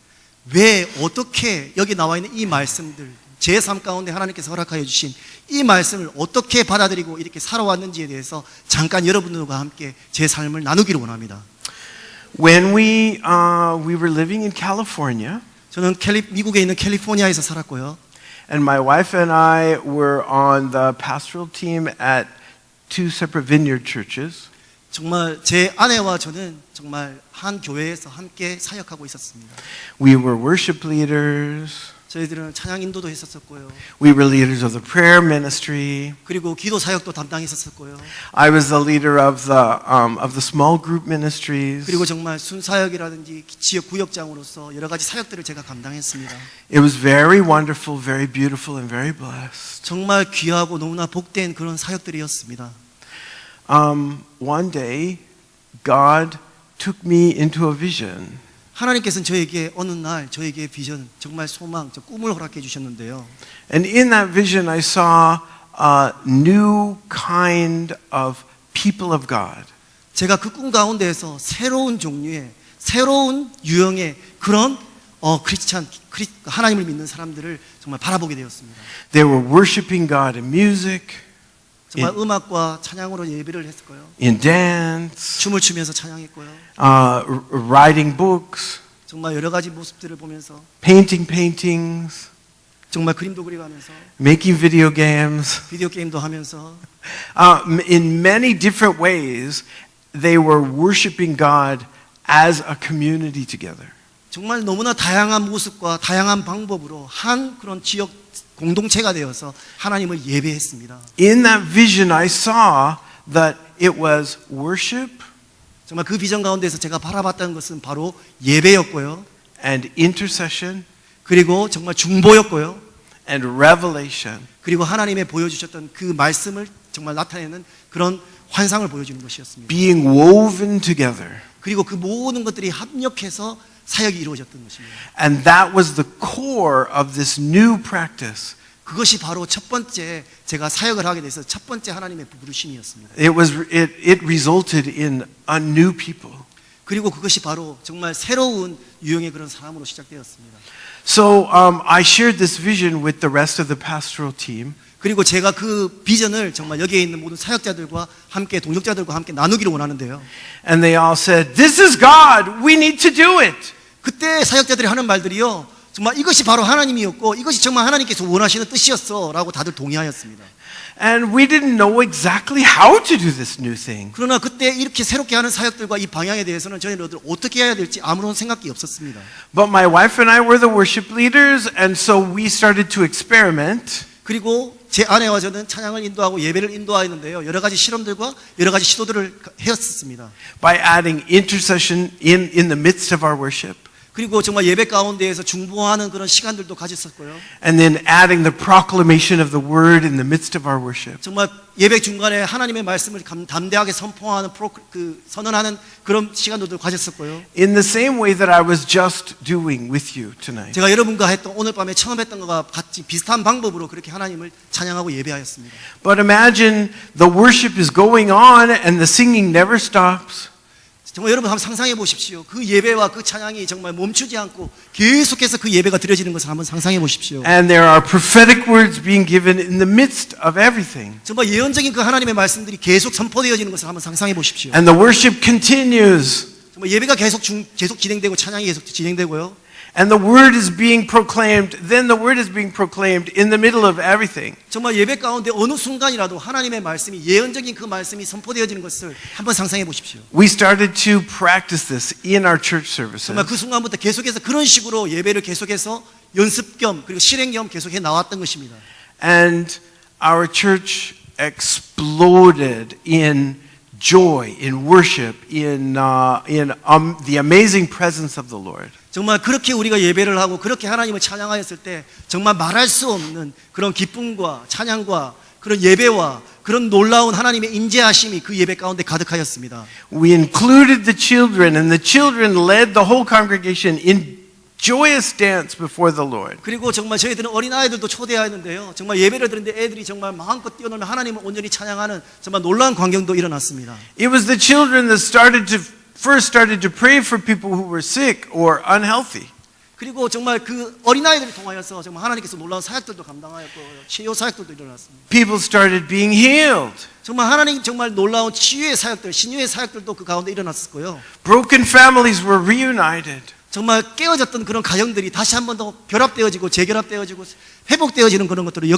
왜 어떻게 여기 나와 있는 이 말씀들, 제 삶 가운데 하나님께서 허락하여 주신 이 말씀을 어떻게 받아들이고 이렇게 살아왔는지에 대해서 잠깐 여러분들과 함께 제 삶을 나누기를 원합니다. When we were living in California, 저는 미국에 있는 캘리포니아에서 살았고요. and my wife and I were on the pastoral team at two separate vineyard churches. 정말 제 아내와 저는 정말 한 교회에서 함께 사역하고 있었습니다. We were worship leaders. 저희들은 찬양 인도도 했었고요. We were leaders of the prayer ministry. 그리고 기도 사역도 담당했었고요. I was the leader of the small group ministries. 그리고 정말 순사역이라든지 지역 구역장으로서 여러 가지 사역들을 제가 감당했습니다. It was very wonderful, very beautiful, and very blessed. 정말 귀하고 너무나 복된 그런 사역들이었습니다. One day, God took me into a vision. 하나님께서는 저에게 어느 날 저에게 비전, 정말 소망, 저 꿈을 허락해 주셨는데요. And in that vision, I saw a new kind of people of God. 제가 그 꿈 가운데에서 새로운 종류의, 새로운 유형의 그런 하나님을 믿는 사람들을 정말 바라보게 되었습니다. They were worshiping God in music, 정말 음악과 찬양으로 예배를 했고요. in dance, 춤을 추면서 찬양했고요. writing books, 정말 여러 가지 모습들을 보면서 painting paintings, 정말 그림도 그려가면서 making video games. 비디오 게임도 하면서 In many different ways, they were worshiping God as a community together. 정말 너무나 다양한 모습과 다양한 방법으로 한 그런 지역 공동체가 되어서 하나님을 예배했습니다. In that vision, I saw that it was worship 정말 그 비전 가운데서 제가 바라봤던 것은 바로 예배였고요. and intercession 그리고 정말 중보였고요. and revelation. 그리고 하나님의 보여주셨던 그 말씀을 정말 나타내는 그런 환상을 보여주는 것이었습니다. being woven together. 그리고 그 모든 것들이 합력해서 사역이 이루어졌던 것입니다. And that was the core of this new practice. 그것이 바로 첫 번째 제가 사역을 하게 돼서 첫 번째 하나님의 부르심이었습니다. It resulted in a new people. 그리고 그것이 바로 정말 새로운 유형의 그런 사람으로 시작되었습니다. So I shared this vision with the rest of the pastoral team. 그리고 제가 그 비전을 정말 여기에 있는 모든 사역자들과 함께 동역자들과 함께 나누기를 원하는데요. And they all said, "This is God. We need to do it." 그때 사역자들이 하는 말들이요. 정말 이것이 바로 하나님이었고 이것이 정말 하나님께서 원하시는 뜻이었어라고 다들 동의하였습니다. And we didn't know exactly how to do this new thing. 그러나 그때 이렇게 새롭게 하는 사역들과 이 방향에 대해서는 저희들 어떻게 해야 될지 아무런 생각이 없었습니다. But my wife and I were the worship leaders, and so we started to experiment. 그리고 제 아내와 저는 찬양을 인도하고 예배를 인도하였는데요. 여러 가지 실험들과 여러 가지 시도들을 했었습니다. By adding intercession in the midst of our worship. 그리고 정말 예배 가운데에서 중보하는 그런 시간들도 가졌었고요. And then adding the proclamation of the word in the midst of our worship. 정말 예배 중간에 하나님의 말씀을 담대하게 선포하는 선언하는 그런 시간들도 가졌었고요. In the same way that I was just doing with you tonight. 제가 여러분과 했던 오늘 밤에 처음 했던 것과 같이 비슷한 방법으로 그렇게 하나님을 찬양하고 예배하였습니다. But imagine the worship is going on and the singing never stops. 정말 여러분 한번 상상해 보십시오. 그 예배와 그 찬양이 정말 멈추지 않고 계속해서 그 예배가 드려지는 것을 한번 상상해 보십시오. And there are prophetic words being given in the midst of everything. 정말 예언적인 그 하나님의 말씀들이 계속 선포되어지는 것을 한번 상상해 보십시오. And the worship continues. 정말 예배가 계속 진행되고 찬양이 계속 진행되고요. And the word is being proclaimed. Then the word is being proclaimed in the middle of everything. 정말 예배 가운데 어느 순간이라도 하나님의 말씀이 예언적인 그 말씀이 선포되어지는 것을 한번 상상해 보십시오. We started to practice this in our church services. 정말 그 순간부터 계속해서 그런 식으로 예배를 계속해서 연습 겸 그리고 실행 겸 계속해 나왔던 것입니다. And our church exploded in joy, in worship, in the amazing presence of the Lord. 정말 그렇게 우리가 예배를 하고 그렇게 하나님을 찬양하였을 때 정말 말할 수 없는 그런 기쁨과 찬양과 그런 예배와 그런 놀라운 하나님의 인재하심이 그 예배 가운데 가득하였습니다. We included the children, and the children led the whole congregation in joyous dance before the Lord. 그리고 정말 저희들은 어린아이들도 초대하였는데요. 정말 예배를 드리는데 애들이 정말 마음껏 뛰어놀며 하나님을 온전히 찬양하는 정말 놀라운 광경도 일어났습니다. It was the children that first started to pray for people who were sick or unhealthy. 그리고 정말 그 어린아이들을 통하여서 정말 하나님께서 놀라운 사역들도 감당하였고 치유 사역들도 일어났습니다. People started being healed. 정말 하나님 정말 놀라운 치유의 사역들, 신유의 사역들도 그 가운데 일어났었고요. Broken families were reunited. 정말 깨어졌던 그런 가정들이 다시 한 번 더 결합되어지고 재결합되어지고 회복되어지는 그런 것들을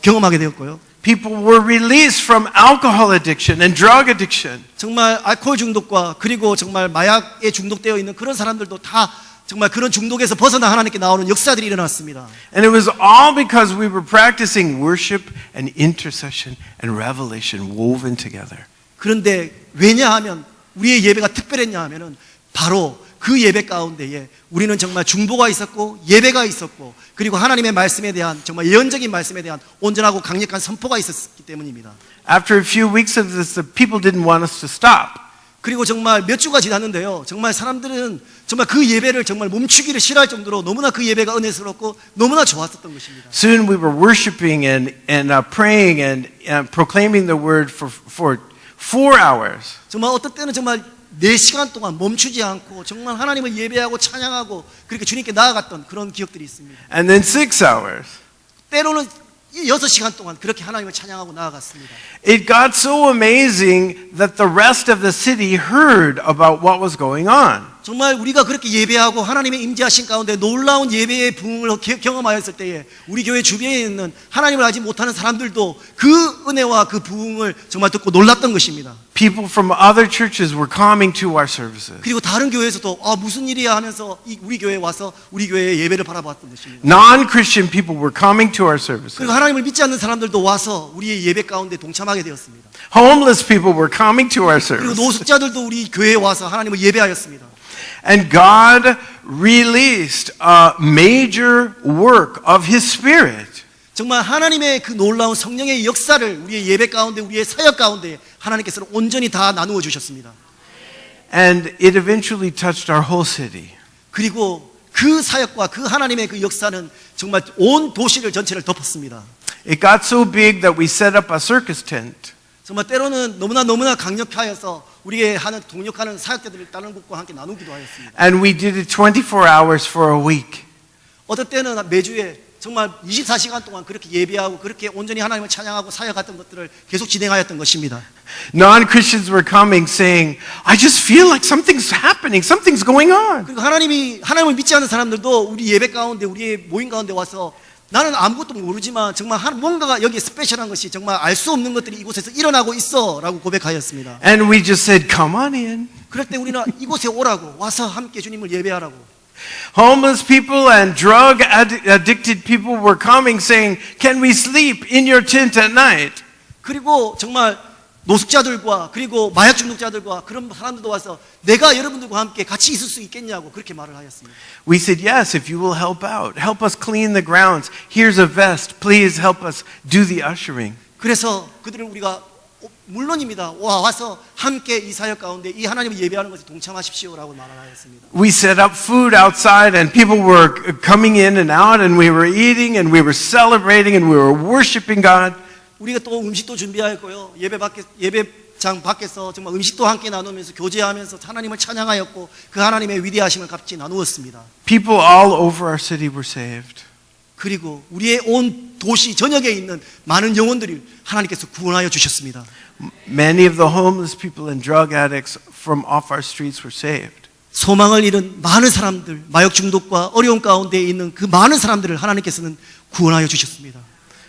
경험하게 되었고요. People were released from alcohol addiction and drug addiction. 정말 알코올 중독과 그리고 정말 마약에 중독되어 있는 그런 사람들도 다 정말 그런 중독에서 벗어나 하나님께 나오는 역사들이 일어났습니다. And it was all because we were practicing worship and intercession and revelation woven together. 그런데 왜냐하면 우리의 예배가 특별했냐 하면은 바로 그 예배 가운데에 우리는 정말 중보가 있었고 예배가 있었고 그리고 하나님의 말씀에 대한 정말 예언적인 말씀에 대한 온전하고 강력한 선포가 있었기 때문입니다. After a few weeks of this, the people didn't want us to stop. 그리고 정말 몇 주가 지났는데요. 정말 사람들은 정말 그 예배를 정말 멈추기를 싫어할 정도로 너무나 그 예배가 은혜스럽고 너무나 좋았었던 것입니다. Soon we were worshiping and praying and proclaiming the word for 4 hours. 정말 어떤 때는 정말 4시간 동안 멈추지 않고 정말 하나님을 예배하고 찬양하고 그렇게 주님께 나아갔던 그런 기억들이 있습니다. And then 6 hours. 때로는 6시간 동안 그렇게 하나님을 찬양하고 나아갔습니다. It got so amazing that the rest of the city heard about what was going on. 정말 우리가 그렇게 예배하고 하나님의 임재하신 가운데 놀라운 예배의 부흥을 경험하였을 때에 우리 교회 주변에 있는 하나님을 알지 못하는 사람들도 그 은혜와 그 부흥을 정말 듣고 놀랐던 것입니다. People from other churches were coming to our services. 그리고 다른 교회에서도 무슨 일이야 하면서 우리 교회에 와서 우리 교회의 예배를 바라봤던 것입니다. Non-Christian people were coming to our services. 그리고 하나님을 믿지 않는 사람들도 와서 우리의 예배 가운데 동참하게 되었습니다. Homeless people were coming to our 그리고 services. 노숙자들도 우리 교회에 와서 하나님을 예배하였습니다. And God released a major work of His Spirit. 정말 하나님의 그 놀라운 성령의 역사를 우리의 예배 가운데 우리의 사역 가운데 하나님께서는 온전히 다 나누어 주셨습니다. And it eventually touched our whole city. 그리고 그 사역과 그 하나님의 그 역사는 정말 온 도시를 전체를 덮었습니다. It got so big that we set up a circus tent. 정말 때로는 너무나 강력하여서 우리의 하는 동력하는 사역자들을 다른 곳과 함께 나누기도 하였습니다. And we did it 24 hours for a week. 어떤 때는 매주에 정말 24시간 동안 그렇게 예배하고 그렇게 온전히 하나님을 찬양하고 사역했던 것들을 계속 진행하였던 것입니다. Non-Christians were coming saying, I just feel like something's happening, something's going on. 그리고 하나님을 믿지 않는 사람들도 우리 예배 가운데 우리의 모임 가운데 와서 나는 아무것도 모르지만 정말 뭔가가 여기에 스페셜한 것이 정말 알 수 없는 것들이 이곳에서 일어나고 있어 라고 고백하였습니다. And we just said, come on in. 그럴 때 우리는 이곳에 오라고 와서 함께 주님을 예배하라고. Homeless people and drug addicted people were coming saying, can we sleep in your tent at night? 그리고 정말 노숙자들과 그리고 마약 중독자들과 그런 사람들도 와서 내가 여러분들과 함께 같이 있을 수 있겠냐고 그렇게 말을 하였습니다. We said, yes, if you will help out. Help us clean the grounds. Here's a vest. Please help us do the ushering. 그래서 그들을 우리가 물론입니다. 와서 함께 이 사역 가운데 이 하나님을 예배하는 것에 동참하십시오라고 말하였습니다. We set up food outside and people were coming in and out and we were eating and we were celebrating and we were worshiping God. 우리가 또 음식도 준비하였고요. 예배장 밖에서 정말 음식도 함께 나누면서 교제하면서 하나님을 찬양하였고 그 하나님의 위대하심을 같이 나누었습니다. People all over our city were saved. 그리고 우리의 온 도시 전역에 있는 많은 영혼들을 하나님께서 구원하여 주셨습니다. Many of the homeless people and drug addicts from off our streets were saved. 소망을 잃은 많은 사람들, 마약 중독과 어려움 가운데 있는 그 많은 사람들을 하나님께서는 구원하여 주셨습니다.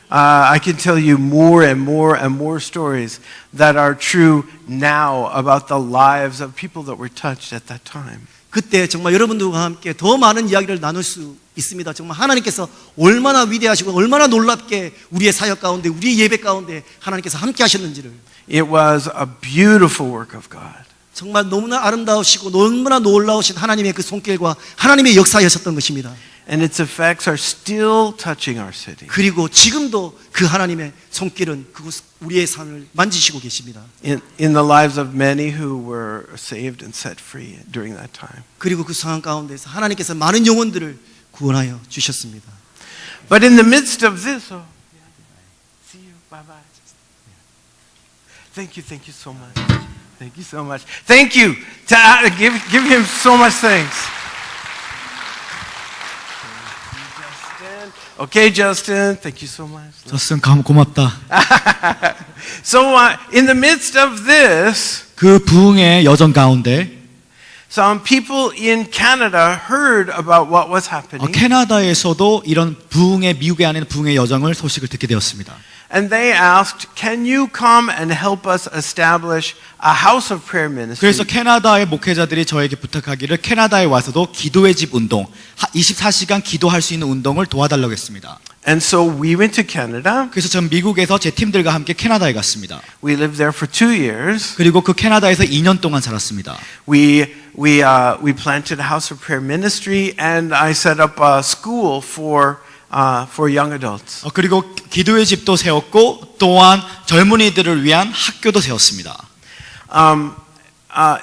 I can tell you more and more and more stories that are true now about the lives of people that were touched at that time. 그때 정말 여러분들과 함께 더 많은 이야기를 나눌 수 있습니다. 정말 하나님께서 얼마나 위대하시고 얼마나 놀랍게 우리의 사역 가운데 우리의 예배 가운데 하나님께서 함께 하셨는지를 It was a beautiful work of God. 정말 너무나 아름다우시고 너무나 놀라우신 하나님의 그 손길과 하나님의 역사였었던 것입니다. And its effects are still touching our city. 그리고 지금도 그 하나님의 손길은 그곳 우리의 삶을 만지시고 계십니다. In the lives of many who were saved and set free during that time. 그리고 그 상황 가운데서 하나님께서 많은 영혼들을 구원하여 주셨습니다. But in the midst of this, see you, bye bye. Thank you so much. Thank you so much. Thank you. Give him so much thanks. Okay, Justin. Thank you so much. 저슨 고맙다. So in the midst of this, 그 부흥의 여정 가운데 some people in Canada heard about what was happening. 캐나다에서도 이런 부흥의 미국에 안에 부흥의 여정을 소식을 듣게 되었습니다. And they asked, can you come and help us establish a house of prayer ministry? 그래서 캐나다의 목회자들이 저에게 부탁하기를 캐나다에 와서도 기도의 집 운동, 24시간 기도할 수 있는 운동을 도와달라고 했습니다. And so we went to Canada. 그래서 전 미국에서 제 팀들과 함께 캐나다에 갔습니다. We lived there for 2 years. 그리고 그 캐나다에서 2년 동안 살았습니다. We planted a house of prayer ministry, and I set up a school for young adults. 그리고 기도의 집도 세웠고 또한 젊은이들을 위한 학교도 세웠습니다.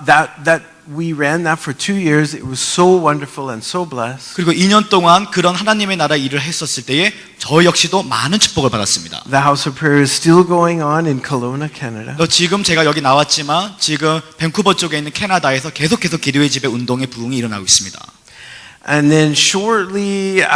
That we ran that for 2 years. It was so wonderful and so blessed. 그리고 2년 동안 그런 하나님의 나라 일을 했었을 때에 저 역시도 많은 축복을 받았습니다. The house of prayer is still going on in Kelowna, Canada. 또 지금 제가 여기 나왔지만 지금 밴쿠버 쪽에 있는 캐나다에서 계속해서 기도의 집의 운동의 부흥이 일어나고 있습니다. And then shortly,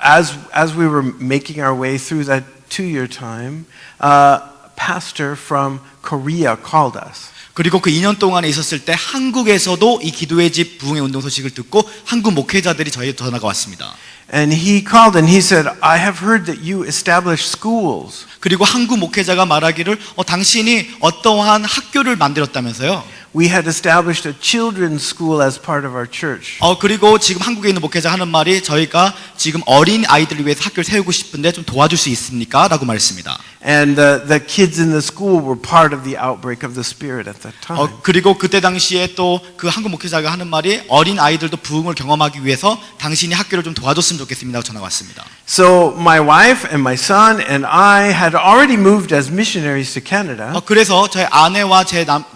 as we were making our way through that 2-year time, a pastor from Korea called us. 그리고 그 2년 동안에 있었을 때 한국에서도 이 기도의 집 부흥의 운동 소식을 듣고 한국 목회자들이 저에게 전화가 왔습니다. And he called and he said, I have heard that you establish schools. 그리고 한국 목회자가 말하기를 당신이 어떠한 학교를 만들었다면서요. We had established a children's school as part of our church. 그리고 지금 한국에 있는 목회자 하는 말이 저희가 지금 어린 아이들을 위해서 학교를 세우고 싶은데 좀 도와줄 수 있습니까? 라고 말했습니다. And the kids in the school were part of the outbreak of the Spirit at that time. 그리고 그때 당시에 또 그 한국 목회자가 하는 말이 어린 아이들도 부흥을 경험하기 위해서 당신이 학교를 좀 도와줬으면 좋겠습니다. 전화가 왔습니다. So my wife and my son and I had already moved as missionaries to Canada. 그래서 저희 아내와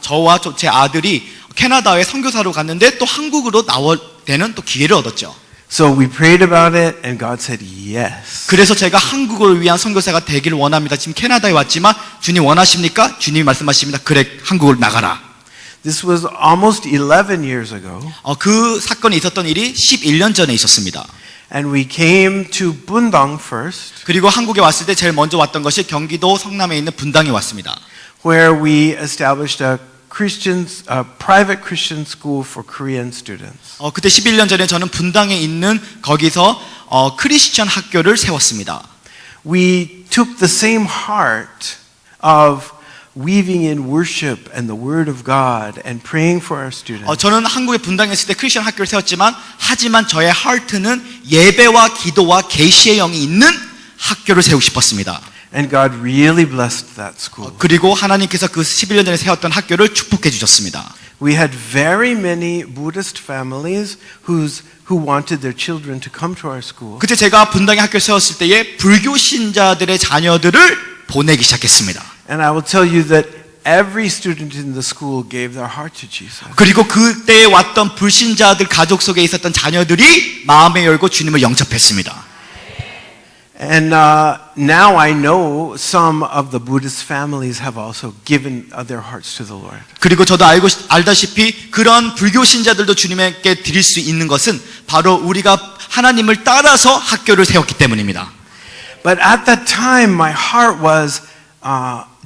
저와 제 아들이 캐나다에 선교사로 갔는데 또 한국으로 나올 때는 또 기회를 얻었죠. So we prayed about it and God said yes. 그래서 제가 한국을 위한 선교사가 되기를 원합니다. 지금 캐나다에 왔지만 주님 원하십니까? 주님이 말씀하십니다. 그래, 한국을 나가라. This was almost 11 years ago. 그 사건이 있었던 일이 11년 전에 있었습니다. And we came to Bundang first, 그리고 한국에 왔을 때 제일 먼저 왔던 것이 경기도 성남에 있는 분당에 왔습니다. where we established a private Christian school for Korean students. 그때 11년 전에 저는 분당에 있는 거기서 크리스천 학교를 세웠습니다. We took the same heart of weaving in worship and the Word of God and praying for our students. 저는 한국에 분당에 있을 때 크리스천 학교를 세웠지만 하지만 저의 하트는 예배와 기도와 계시의 영이 있는 학교를 세우고 싶었습니다. And God really blessed that school. 그리고 하나님께서 그 11년 전에 세웠던 학교를 축복해 주셨습니다. We had very many Buddhist families who wanted their children to come to our school. 그때 제가 분당에 학교를 세웠을 때에 불교 신자들의 자녀들을 보내기 시작했습니다. And I will tell you that every student in the school gave their heart to Jesus. 그리고 그때 왔던 불신자들 가족 속에 있었던 자녀들이 마음을 열고 주님을 영접했습니다. And now I know some of the Buddhist families have also given their hearts to the Lord. 그리고 저도 알다시피 그런 불교 신자들도 주님께 드릴 수 있는 것은 바로 우리가 하나님을 따라서 학교를 세웠기 때문입니다. But at that time my heart was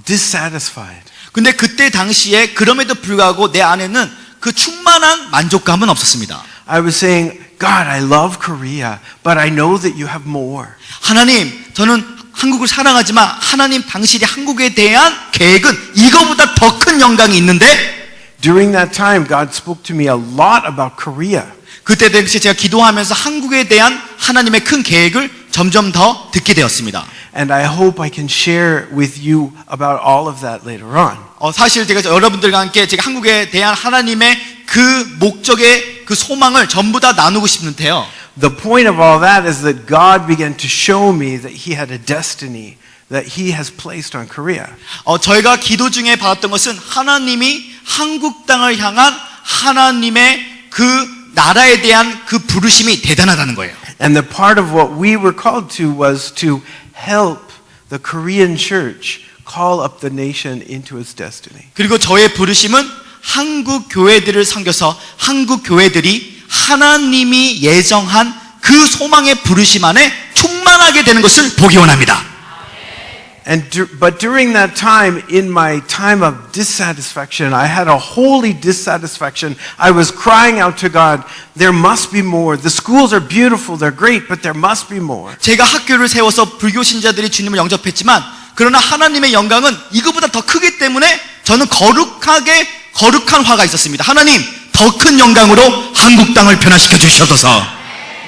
dissatisfied. 근데 그때 당시에 그럼에도 불구하고 내 안에는 그 충만한 만족감은 없었습니다. I was saying, God, I love Korea, but I know that you have more. 하나님, 저는 한국을 사랑하지만 하나님 당신이 한국에 대한 계획은 이거보다 더 큰 영광이 있는데 During that time, God spoke to me a lot about Korea. 그때 당시에 제가 기도하면서 한국에 대한 하나님의 큰 계획을 점점 더 듣게 되었습니다. And I hope I can share with you about all of that later on. 사실 제가 여러분들과 함께 제가 한국에 대한 하나님의 그 목적의 그 소망을 전부 다 나누고 싶은데요. The point of all that is that God began to show me that He had a destiny that He has placed on Korea. 저희가 기도 중에 받았던 것은 하나님이 한국 땅을 향한 하나님의 그 나라에 대한 그 부르심이 대단하다는 거예요. And the part of what we were called to was to help the Korean church call up the nation into its destiny. 그리고 저의 부르심은 한국 교회들을 섬겨서 한국 교회들이 하나님이 예정한 그 소망의 부르심 안에 충만하게 되는 것을 보기 원합니다. But during that time, in my time of dissatisfaction, I had a holy dissatisfaction. I was crying out to God, there must be more. The schools are beautiful, they're great, but there must be more. 제가 학교를 세워서 불교 신자들이 주님을 영접했지만 그러나 하나님의 영광은 이거보다 더 크기 때문에 저는 거룩한 화가 있었습니다. 하나님, 더 큰 영광으로 한국 땅을 변화시켜 주셔서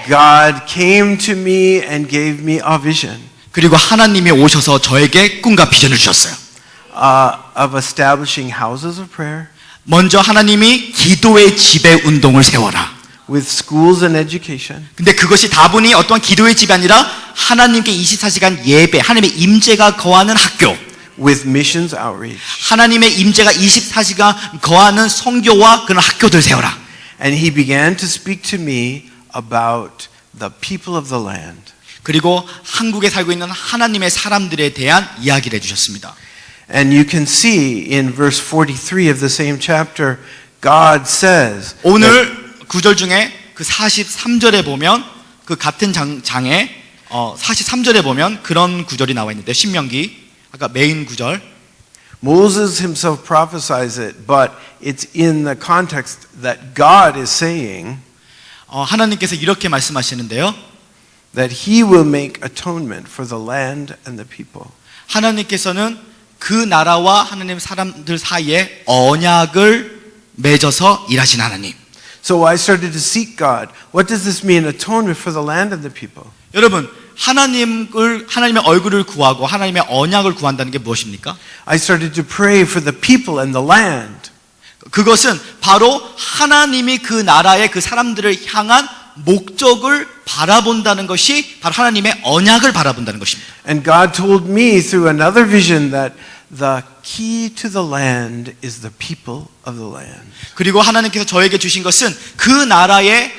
God came to me and gave me a vision. 그리고 하나님이 오셔서 저에게 꿈과 비전을 주셨어요. Of establishing houses of prayer 먼저 하나님이 기도의 지배 운동을 세워라. with schools and education. 근데 그것이 다분히 어떠한 기도의 집이 아니라 하나님께 24시간 예배, 하나님의 임재가 거하는 학교, with missions outreach. 하나님의 임재가 24시간 거하는 선교와 그런 학교들 세워라. And He began to speak to me about the people of the land. 그리고 한국에 살고 있는 하나님의 사람들에 대한 이야기를 해주셨습니다. And you can see in verse 43 of the same chapter, God says, 오늘 구절 중에 그 43절에 보면 그 같은 장에 43절에 보면 그런 구절이 나와 있는데 신명기 아까 메인 구절 Moses himself prophesies it, but it's in the context that God is saying 하나님께서 이렇게 말씀하시는데요. that He will make atonement for the land and the people. 하나님께서는 그 나라와 하나님 사람들 사이에 언약을 맺어서 일하신 하나님. So I started to seek God. What does this mean? Atonement for the land and the people. 여러분, 하나님의 얼굴을 구하고 하나님의 언약을 구한다는 게 무엇입니까? I started to pray for the people and the land. 그것은 바로 하나님이 그 나라의 그 사람들을 향한 목적을 바라본다는 것이 바로 하나님의 언약을 바라본다는 것입니다. And God told me through another vision that the key to the land is the people of the land. 그리고 하나님께서 저에게 주신 것은 그 나라의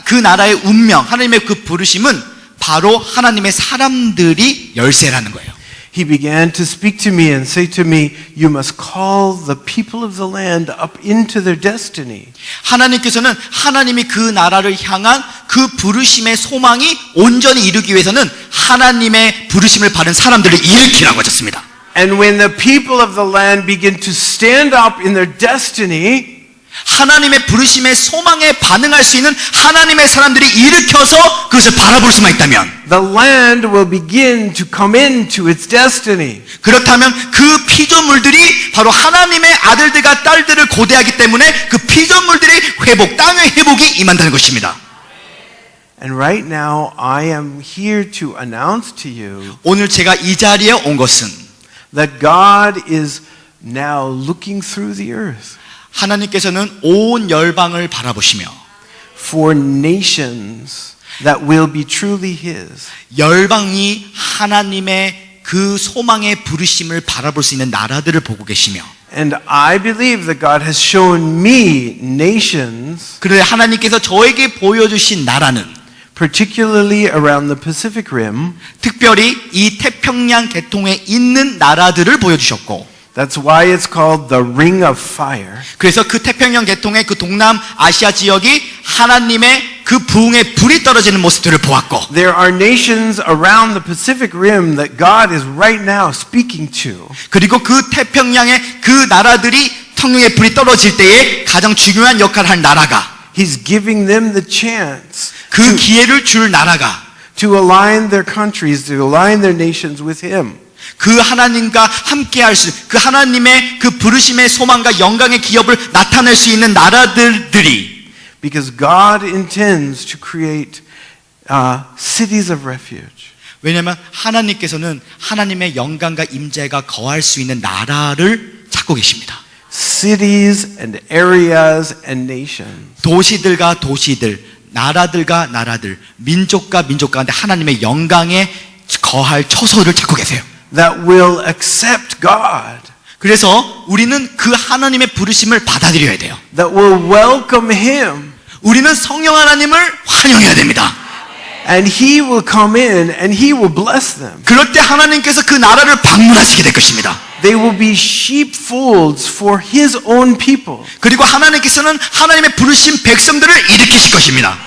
그 나라의 운명, 하나님의 그 부르심은 바로 하나님의 사람들이 열쇠라는 거예요. He began to speak to me and say to me, you must call the people of the land up into their destiny. 하나님께서는 하나님이 그 나라를 향한 그 부르심의 소망이 온전히 이루기 위해서는 하나님의 부르심을 받은 사람들을 일으키라고 하셨습니다. And when the people of the land begin to stand up in their destiny, 하나님의 부르심의 소망에 반응할 수 있는 하나님의 사람들이 일으켜서 그것을 바라볼 수만 있다면 the land will begin to come into its destiny. 그렇다면 그 피조물들이 바로 하나님의 아들들과 딸들을 고대하기 때문에 그 피조물들의 회복, 땅의 회복이 임한다는 것입니다. And right now I am here to announce to you 오늘 제가 이 자리에 온 것은 that God is now looking through the earth 하나님께서는 온 열방을 바라보시며 for nations that will be truly His. 열방이 하나님의 그 소망의 부르심을 바라볼 수 있는 나라들을 보고 계시며 And I believe that God has shown me nations, 그래 하나님께서 저에게 보여주신 나라는 particularly around the Pacific Rim. 특별히 이 태평양 계통에 있는 나라들을 보여주셨고 That's why it's called the Ring of Fire. 그래서 그 태평양 계통의 그 동남 아시아 지역이 하나님의 그 부흥의 불이 떨어지는 모습들을 보았고 There are nations around the Pacific Rim that God is right now speaking to. 그리고 그 태평양의 그 나라들이 성령의 불이 떨어질 때에 가장 중요한 역할을 할 나라가 He's giving them the chance 그 기회를 줄 나라가 to align their countries, to align their nations with Him. 그 하나님과 함께 할 수, 그 하나님의 그 부르심의 소망과 영광의 기업을 나타낼 수 있는 나라들이 Because God intends to create cities of refuge. 왜냐하면 하나님께서는 하나님의 영광과 임재가 거할 수 있는 나라를 찾고 계십니다. Cities and areas and nations 도시들과 도시들, 나라들과 나라들, 민족과 민족 가운데 하나님의 영광에 거할 처소를 찾고 계세요. that will accept God, 그래서 우리는 그 하나님의 부르심을 받아들여야 돼요. that will welcome Him, 우리는 성령 하나님을 환영해야 됩니다. and He will come in and He will bless them. 그럴 때 하나님께서 그 나라를 방문하시게 될 것입니다. They will be sheepfolds for His own people. 그리고 하나님께서는 하나님의 부르신 백성들을 일으키실 것입니다.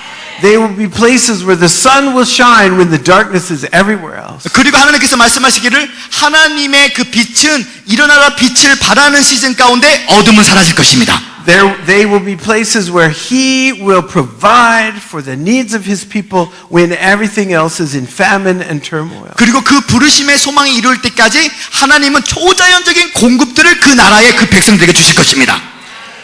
They will be places where the sun will shine when the darkness is everywhere else. 그리고 하나님께서 말씀하시기를 하나님의 그 빛은 일어나라 빛을 발하는 시즌 가운데 어둠은 사라질 것입니다. They will be places where He will provide for the needs of His people when everything else is in famine and turmoil. 그리고 그 부르심의 소망이 이룰 때까지 하나님은 초자연적인 공급들을 그 나라의 그 백성들에게 주실 것입니다.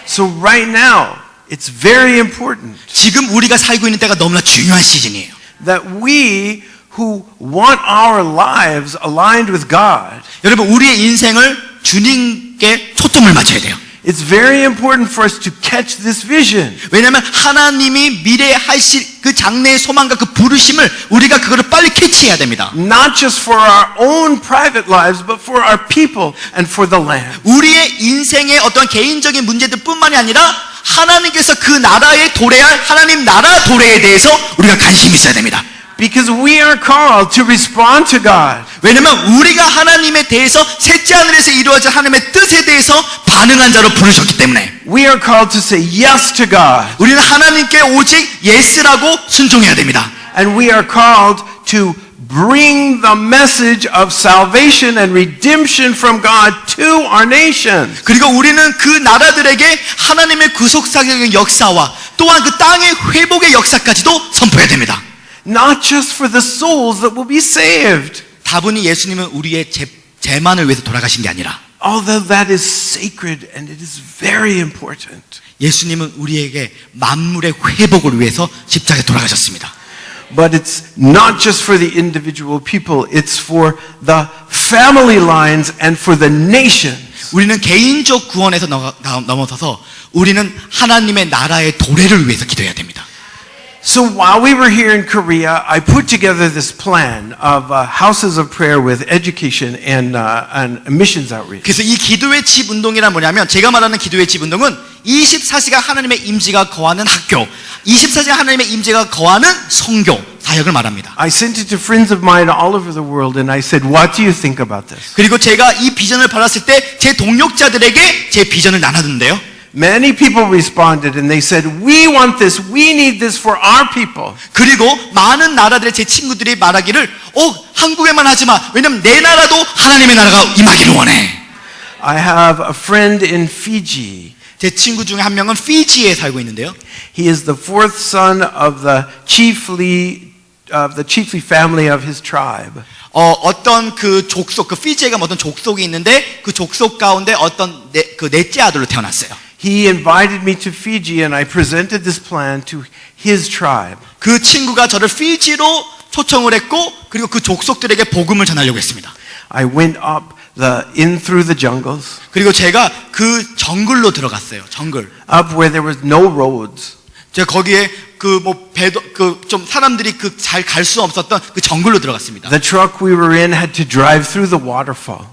So right now, it's very important 지금 우리가 살고 있는 때가 너무나 중요한 시즌이에요. that we who want our lives aligned with God, 여러분 우리의 인생을 주님께 초점을 맞춰야 돼요. it's very important for us to catch this vision. 왜냐하면 하나님이 미래에 하실 그 장래의 소망과 그 부르심을 우리가 그거를 빨리 캐치해야 됩니다. Not just for our own private lives, but for our people and for the land. 우리의 인생의 어떤 개인적인 문제들 뿐만이 아니라 하나님께서 그 나라에 도래할 하나님 나라 도래에 대해서 우리가 관심이 있어야 됩니다. Because we are called to respond to God. 왜냐면 우리가 하나님에 대해서 셋째 하늘에서 이루어질 하나님의 뜻에 대해서 반응한 자로 부르셨기 때문에 We are called to say yes to God. 우리는 하나님께 오직 예스라고 순종해야 됩니다. And we are called to bring the message of salvation and redemption from God to our nations. 그리고 우리는 그 나라들에게 하나님의 구속사적인 역사와 또한 그 땅의 회복의 역사까지도 선포해야 됩니다. Not just for the souls that will be saved. 다분히 예수님은 우리의 재만을 위해서 돌아가신 게 아니라 Although that is sacred and it is very important. 예수님은 우리에게 만물의 회복을 위해서 십자가에 돌아가셨습니다. But it's not just for the individual people, it's for the family lines and for the nations. 우리는 개인적 구원에서 넘어서서 우리는 하나님의 나라의 도래를 위해서 기도해야 됩니다. So while we were here in Korea, I put together this plan of houses of prayer with education and missions outreach. 그래서 이 기도의 집 운동이란 뭐냐면 제가 말하는 기도의 집 운동은 24시간 하나님의 임재가 거하는 학교, 24시간 하나님의 임재가 거하는 선교 사역을 말합니다. I sent it to friends of mine all over the world and I said, what do you think about this? 그리고 제가 이 비전을 받았을 때 제 동력자들에게 제 비전을 나눴는데요. Many people responded and they said, we want this, we need this for our people. 그리고 많은 나라들의 제 친구들이 말하기를 한국에만 하지 마. 왜냐면 내 나라도 하나님의 나라가 임하기를 원해. I have a friend in Fiji. 제 친구 중에 한 명은 피지에 살고 있는데요. He is the fourth son of the chiefly family of his tribe. 어떤 그 족속, 그 피지에가 어떤 족속이 있는데 그 족속 가운데 어떤 그 넷째 아들로 태어났어요. He invited me to Fiji and I presented this plan to his tribe. 그 친구가 저를 피지로 초청을 했고 그리고 그 족속들에게 복음을 전하려고 했습니다. I went up in through the jungles, 그리고 제가 그 정글로 들어갔어요. 정글. up where there was no roads. 제가 거기에 좀 사람들이 잘 갈 수 없었던 그 정글로 들어갔습니다. The truck we were in had to drive through the waterfall.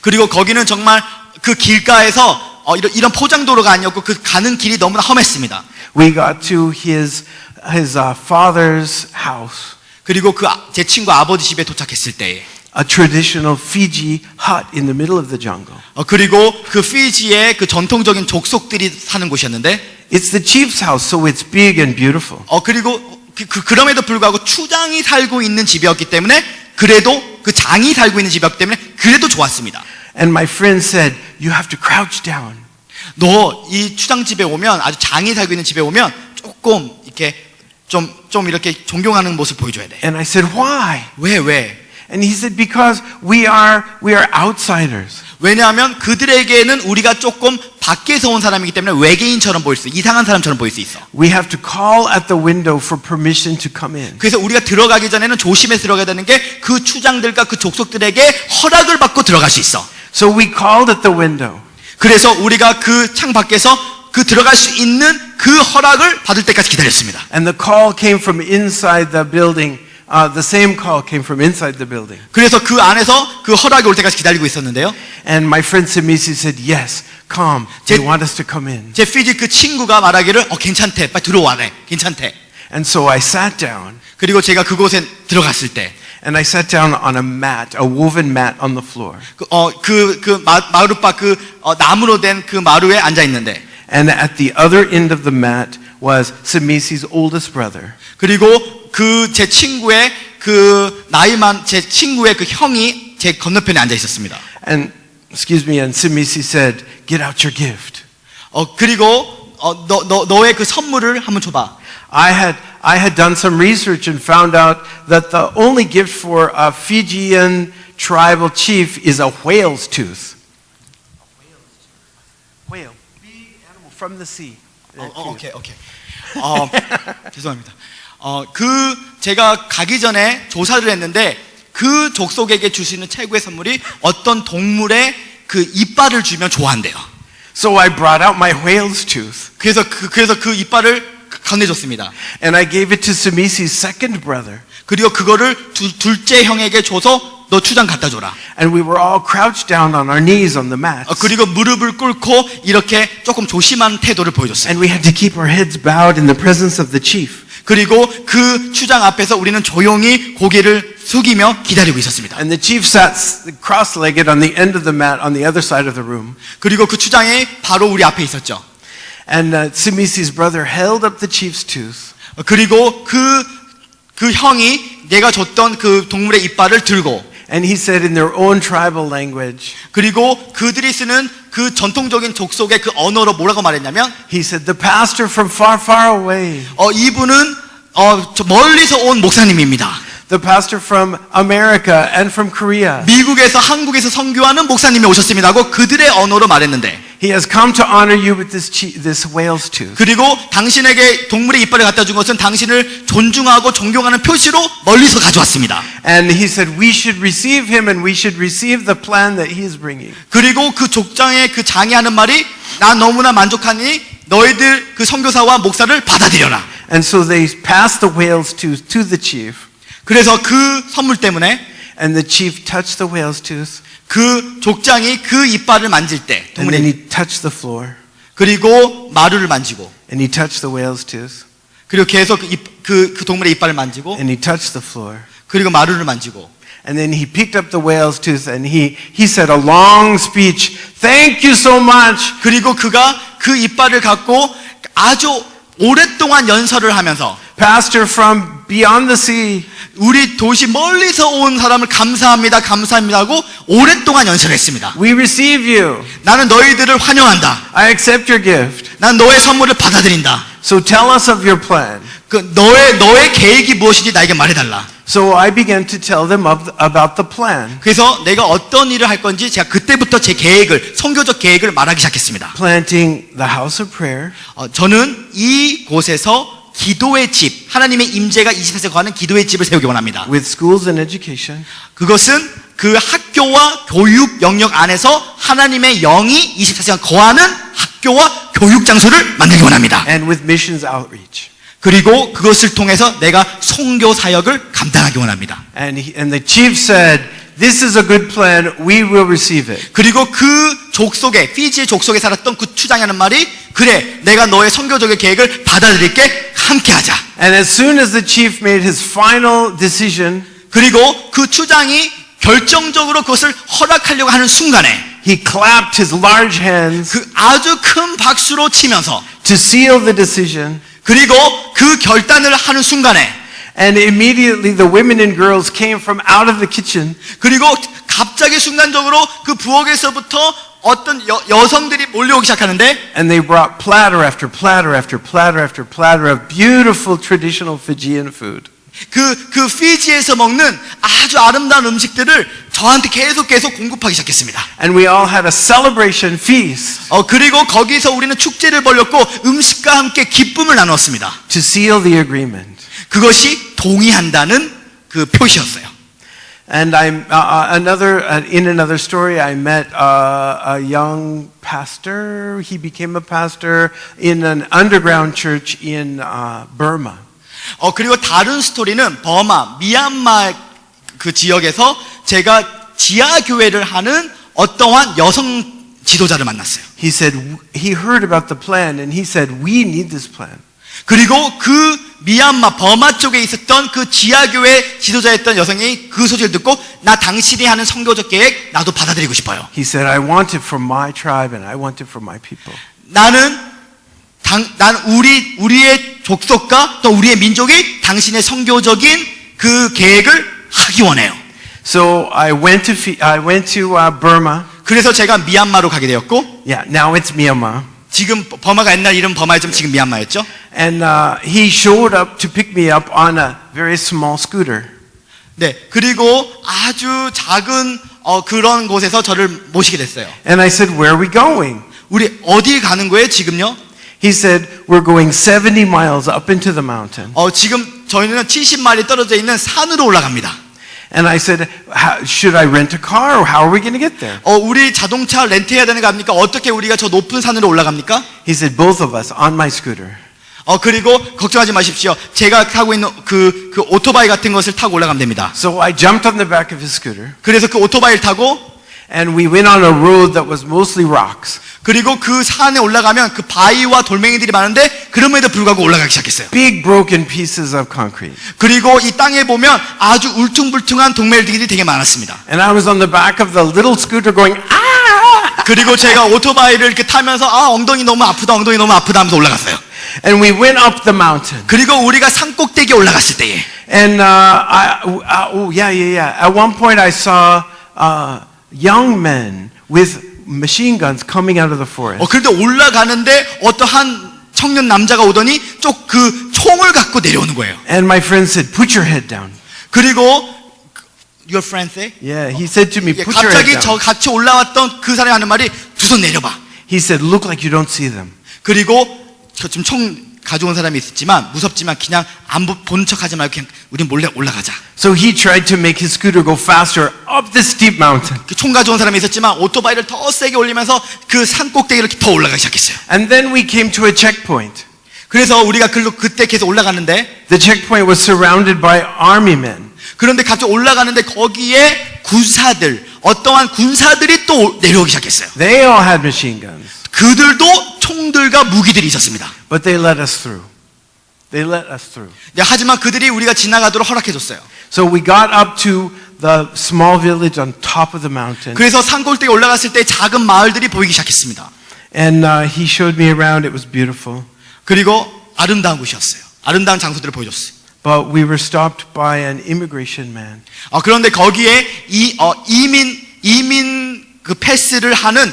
그리고 거기는 정말 그 길가에서 이런 포장도로가 아니었고 그 가는 길이 너무나 험했습니다. We got to his father's house, 그리고 제 친구 아버지 집에 도착했을 때에 a traditional Fiji hut in the middle of the jungle. 그리고 그 피지의 그 전통적인 족속들이 사는 곳이었는데 It's the chief's house, so it's big and beautiful. 그리고 그럼에도 불구하고 추장이 살고 있는 집이었기 때문에 그래도 그 장이 살고 있는 집이었기 때문에 그래도 좋았습니다. And my friend said, you have to crouch down. 너 이 추장 집에 오면 아주 장이 살고 있는 집에 오면 조금 이렇게 좀 이렇게 존경하는 모습 보여줘야 돼. And I said, why? 왜? And he said, because we are outsiders. 왜냐하면 그들에게는 우리가 조금 밖에서 온 사람이기 때문에 외계인처럼 보일 수 있어. 이상한 사람처럼 보일 수 있어. We have to call at the window for permission to come in. 그래서 우리가 들어가기 전에는 조심해서 들어가야 되는 게 그 추장들과 그 족속들에게 허락을 받고 들어갈 수 있어. So we called at the window. 그래서 우리가 그 창 밖에서 그 들어갈 수 있는 그 허락을 받을 때까지 기다렸습니다. And the call came from inside the building. The same call came from inside the building. 그래서 그 안에서 그 허락이 올 때까지 기다리고 있었는데요. And my friend Simisi said, yes, come. They want us to come in. 제 피지 그 친구가 말하기를 괜찮대. 빨리 들어와래. 괜찮대. And so I sat down. 그리고 제가 그곳에 들어갔을 때 And I sat down on a mat, a woven mat on the floor. 마루바 나무로 된 그 마루에 앉아 있는데 And at the other end of the mat was Simisi's oldest brother. 그리고 그 제 친구의 그 나이만 제 친구의 그 형이 제 건너편에 앉아 있었습니다. And Simisi said, "Get out your gift." 그리고 너의 그 선물을 한번 줘봐. I had done some research and found out that the only gift for a Fijian tribal chief is a whale's tooth. Whale, big animal from the sea. 오케이. 죄송합니다. 제가 가기 전에 조사를 했는데 그 족속에게 줄 수 있는 최고의 선물이 어떤 동물의 그 이빨을 주면 좋아한대요. So I brought out my whale's tooth. 그래서 그 이빨을 건네줬습니다. And I gave it to Simisi's second brother. 그리고 그거를 둘째 형에게 줘서 너 추장 갖다 줘라. And we were all crouched down on our knees on the mat. 그리고 무릎을 꿇고 이렇게 조금 조심한 태도를 보여줬어요. And we had to keep our heads bowed in the presence of the chief. 그리고 그 추장 앞에서 우리는 조용히 고개를 숙이며 기다리고 있었습니다. And the chief sat cross-legged on the end of the mat on the other side of the room. 그리고 그 추장이 바로 우리 앞에 있었죠. And Simisi's brother held up the chief's tooth. 그리고 그 형이 내가 줬던 그 동물의 이빨을 들고 And he said in their own tribal language, 그리고 그들이 쓰는 그 전통적인 족속의 그 언어로 뭐라고 말했냐면 he said, the pastor from far, far away, 이분은 저 멀리서 온 목사님입니다. the pastor from America and from Korea. 미국에서 한국에서 선교하는 목사님이 오셨습니다 하고 그들의 언어로 말했는데 He has come to honor you with this whale's tooth. 그리고 당신에게 동물의 이빨을 갖다 준 것은 당신을 존중하고 존경하는 표시로 멀리서 가져왔습니다. And he said, we should receive him and we should receive the plan that he is bringing. 그리고 그 족장의 그 장이 하는 말이 나 너무나 만족하니 너희들 그 선교사와 목사를 받아들여라. And so they passed the whale's tooth to the chief. 그래서 그 선물 때문에 And the chief touched the whale's tooth. 그 족장이 그 이빨을 만질 때 And then 동물의 he touched the floor. 그리고 마루를 만지고 And he touched the whale's tooth. 그리고 계속 그 동물의 이빨을 만지고 And he touched the floor. 그리고 마루를 만지고 And then he picked up the whale's tooth and he said a long speech. Thank you so much. 그리고 그가 그 이빨을 갖고 아주 오랫동안 연설을 하면서 Pastor from beyond the sea. 우리 도시 멀리서 온 사람을 감사합니다 하고 오랫동안 연설했습니다. We receive you. 나는 너희들을 환영한다. I accept your gift. 난 너의 선물을 받아들인다. So tell us of your plan. 너의 계획이 무엇인지 나에게 말해달라. So I began to tell them about the plan. 그래서 내가 어떤 일을 할 건지 제가 그때부터 제 계획을 선교적 계획을 말하기 시작했습니다. Planting the house of prayer. 저는 이곳에서 기도의 집, 하나님의 임재가 24시간 거하는 기도의 집을 세우기 원합니다. With schools and education. 그것은 그 학교와 교육 영역 안에서 하나님의 영이 24시간 거하는 학교와 교육 장소를 만들기 원합니다. And with missions outreach. 그리고 그것을 통해서 내가 선교 사역을 감당하기 원합니다. And the chief said, this is a good plan. We will receive it. 그리고 그 족속에 피지의 족속에 살았던 그 추장이 하는 말이 그래 내가 너의 선교적인 계획을 받아들일게 함께하자. And as soon as the chief made his final decision, 그리고 그 추장이 결정적으로 그것을 허락하려고 하는 순간에 he clapped his large hands 그 아주 큰 박수로 치면서 to seal the decision. 그리고 그 결단을 하는 순간에 And immediately the women and girls came from out of the kitchen. 그리고 갑자기 순간적으로 그 부엌에서부터 어떤 여성들이 몰려오기 시작하는데 And they brought platter after platter after platter after platter of beautiful traditional Fijian food. 그 피지에서 먹는 아주 아름다운 음식들을 저한테 계속 공급하기 시작했습니다. And we all had a celebration feast 그리고 거기서 우리는 축제를 벌였고 음식과 함께 기쁨을 나눴습니다. to seal the agreement. 그것이 동의한다는 그 표시였어요. And in another story, I met a young pastor. He became a pastor in an underground church in Burma. 그리고 다른 스토리는 버마, 미얀마 그 지역에서 제가 지하 교회를 하는 어떠한 여성 지도자를 만났어요. He said he heard about the plan, and he said, "We need this plan." 그리고 그 미얀마 버마 쪽에 있었던 그 지하교회 지도자였던 여성이 그 소식을 듣고 나 당신이 하는 선교적 계획 나도 받아들이고 싶어요. He said, "I want it for my tribe, and I want it for my people." 난 우리의 족속과 또 우리의 민족이 당신의 선교적인 그 계획을 하기 원해요. So I went to Burma. 그래서 제가 미얀마로 가게 되었고, Yeah, now it's Myanmar. 지금 버마가 옛날 이름 버마였지만 지금 미얀마였죠. And he showed up to pick me up on a very small scooter. 네, 그리고 아주 작은 그런 곳에서 저를 모시게 됐어요. And I said, "Where are we going?" 우리 어디 가는 거예요, 지금요? He said, "We're going 70 miles up into the mountain." 지금 저희는 70마일이 떨어져 있는 산으로 올라갑니다. And I said, "Should I rent a car, or how are we going to get there?" 우리 자동차 렌트해야 되는 거 아닙니까? 어떻게 우리가 저 높은 산으로 올라갑니까? He said, "Both of us on my scooter." 그리고 걱정하지 마십시오. 제가 타고 있는 그 오토바이 같은 것을 타고 올라가면 됩니다. So I jumped on the back of his scooter, 그래서 그 오토바이를 타고 and we went on a road that was mostly rocks. 그리고 그 산에 올라가면 그 바위와 돌멩이들이 많은데 그럼에도 불구하고 올라가기 시작했어요. Big broken pieces of concrete. 그리고 이 땅에 보면 아주 울퉁불퉁한 동멜들이 되게 많았습니다. And I was on the back of the little scooter going, "Ah!" 그리고 제가 오토바이를 이렇게 타면서 ong덩이 너무 아프다 하면서 올라갔어요. And we went up the mountain. 그리고 우리가 산 꼭대기에 올라갔을 때에 And At one point I saw young men with machine guns coming out of the forest. 그런데 올라가는데 어떠한 청년 남자가 오더니 그 총을 갖고 내려오는 거예요. And my friend said, "Put your head down." 그리고 your friend say? Yeah, he said to me, "Put your 갑자기 head 저 down." 같이 올라왔던 그 사람이 하는 말이 두 손 내려봐. He said, "Look like you don't see them." 그리고 지금 총 가져온 사람이 있었지만 무섭지만 그냥 안 본 척하지 말고 그냥 우리 몰래 올라가자. So he tried to make his scooter go faster up this steep mountain. 그 총 가져온 사람이 있었지만 오토바이를 더 세게 올리면서 그 산 꼭대기를 더 올라가기 시작했어요. And then we came to a checkpoint. 그래서 우리가 그때 계속 올라갔는데 The checkpoint was surrounded by army men. 그런데 갑자기 올라가는데 거기에 어떠한 군사들이 또 내려오기 시작했어요. They all had machine guns, 그들도 총들과 무기들이 있었습니다. but they let us through. They let us through. 네, 하지만 그들이 우리가 지나가도록 허락해줬어요. So we got up to the small village on top of the mountain. 그래서 산골대에 올라갔을 때 작은 마을들이 보이기 시작했습니다. And he showed me around. It was beautiful. 그리고 아름다운 곳이었어요. 아름다운 장소들을 보여줬어요. But we were stopped by an immigration man. 그런데 거기에 이민 그 패스를 하는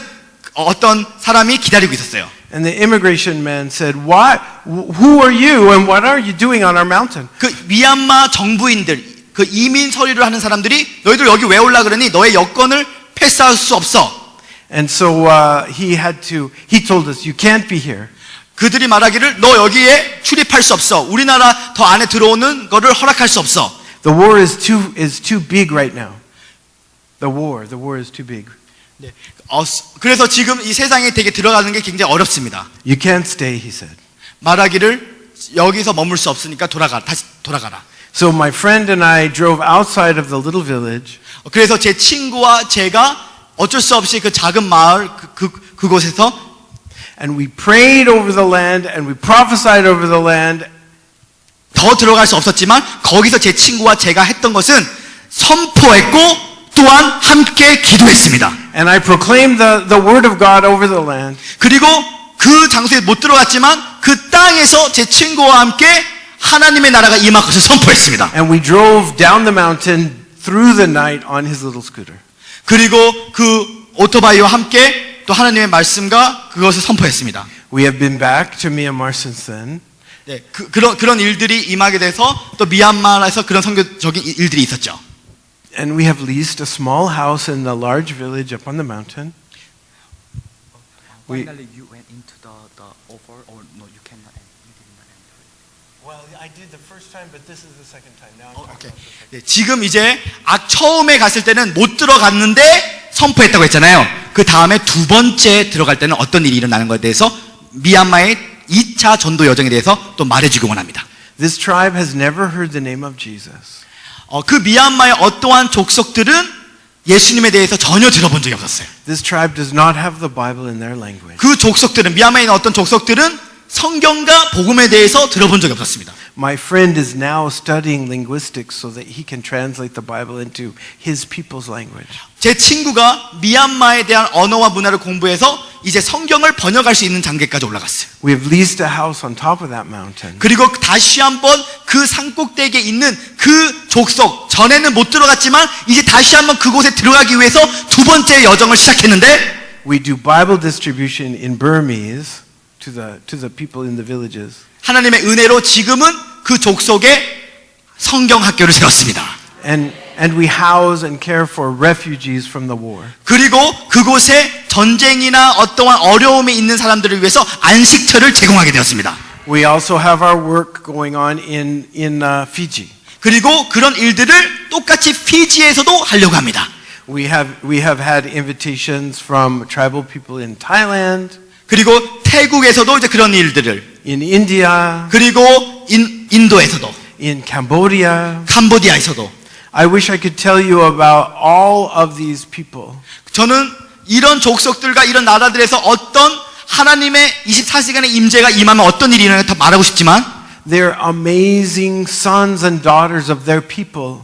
어떤 사람이 기다리고 있었어요. And the immigration man said, "Who are you and what are you doing on our mountain?" 그 미얀마 정부인들, 그 이민 서류를 하는 사람들이 너희들 여기 왜 올라 그러니? 너의 여권을 패스할 수 없어. And so he told us, "You can't be here." 그들이 말하기를 너 여기에 출입할 수 없어. 우리나라 더 안에 들어오는 거를 허락할 수 없어. The war is too big right now. The war is too big. 네. 그래서 지금 이 세상에 되게 들어가는 게 굉장히 어렵습니다. You can't stay, he said. 말하기를 여기서 머물 수 없으니까 다시 돌아가라. So my friend and I drove outside of the little village. 그래서 제 친구와 제가 어쩔 수 없이 그 작은 마을 그곳에서 And we prayed over the land and we prophesied over the land. 더 들어갈 수 없었지만 거기서 제 친구와 제가 했던 것은 선포했고 또한 함께 기도했습니다. And I proclaimed the word of God over the land. 그리고 그 장소에 못 들어갔지만 그 땅에서 제 친구와 함께 하나님의 나라가 임할 것을 선포했습니다. And we drove down the mountain through the night on his little scooter. 그리고 그 오토바이와 함께 또 하나님의 말씀과 그것을 선포했습니다. We have been back to Myanmar since then. 네, 그런 일들이 임하게 돼서 또 미얀마에서 그런 선교적인 일들이 있었죠. And we have leased a small house in a large village up on the mountain. We, Finally, you went into the offer, or no, you cannot enter. You did not enter. well, I did the first time, but this is the second time. Now I'm 오케이. 네, 지금 이제 처음에 갔을 때는 못 들어갔는데 선포했다고 했잖아요. 그 다음에 두 번째 들어갈 때는 어떤 일이 일어나는 것에 대해서 미얀마의 2차 전도 여정에 대해서 또 말해주기 원합니다. This tribe has never heard the name of Jesus. 그 미얀마의 어떠한 족속들은 예수님에 대해서 전혀 들어본 적이 없었어요. This tribe does not have the Bible in their language. 그 족속들은 미얀마에 있는 어떤 족속들은 성경과 복음에 대해서 들어본 적이 없었습니다. My friend is now studying linguistics so that he can translate the Bible into his people's language. 제 친구가 미얀마에 대한 언어와 문화를 공부해서 이제 성경을 번역할 수 있는 단계까지 올라갔어요. We have leased a house on top of that mountain. 그리고 다시 한번 그 산꼭대기에 있는 그 족속, 전에는 못 들어갔지만 이제 다시 한번 그곳에 들어가기 위해서 두 번째 여정을 시작했는데 We do Bible distribution in Burmese to the people in the villages. 하나님의 은혜로 지금은 그 족속에 성경 학교를 세웠습니다. And we house and care for refugees from the war. 그리고 그곳에 전쟁이나 어떠한 어려움이 있는 사람들을 위해서 안식처를 제공하게 되었습니다. We also have our work going on in Fiji. 그리고 그런 일들을 똑같이 피지에서도 하려고 합니다. We have had invitations from tribal people in Thailand, 그리고 태국에서도 이제 그런 일들을, in India, 그리고 인도에서도, in Cambodia. 캄보디아에서도. I wish I could tell you about all of these people. 저는 이런 족속들과 이런 나라들에서 어떤 하나님의 24시간의 임재가 임하면 어떤 일이 일어나는지 더 말하고 싶지만 They're amazing sons and daughters of their people.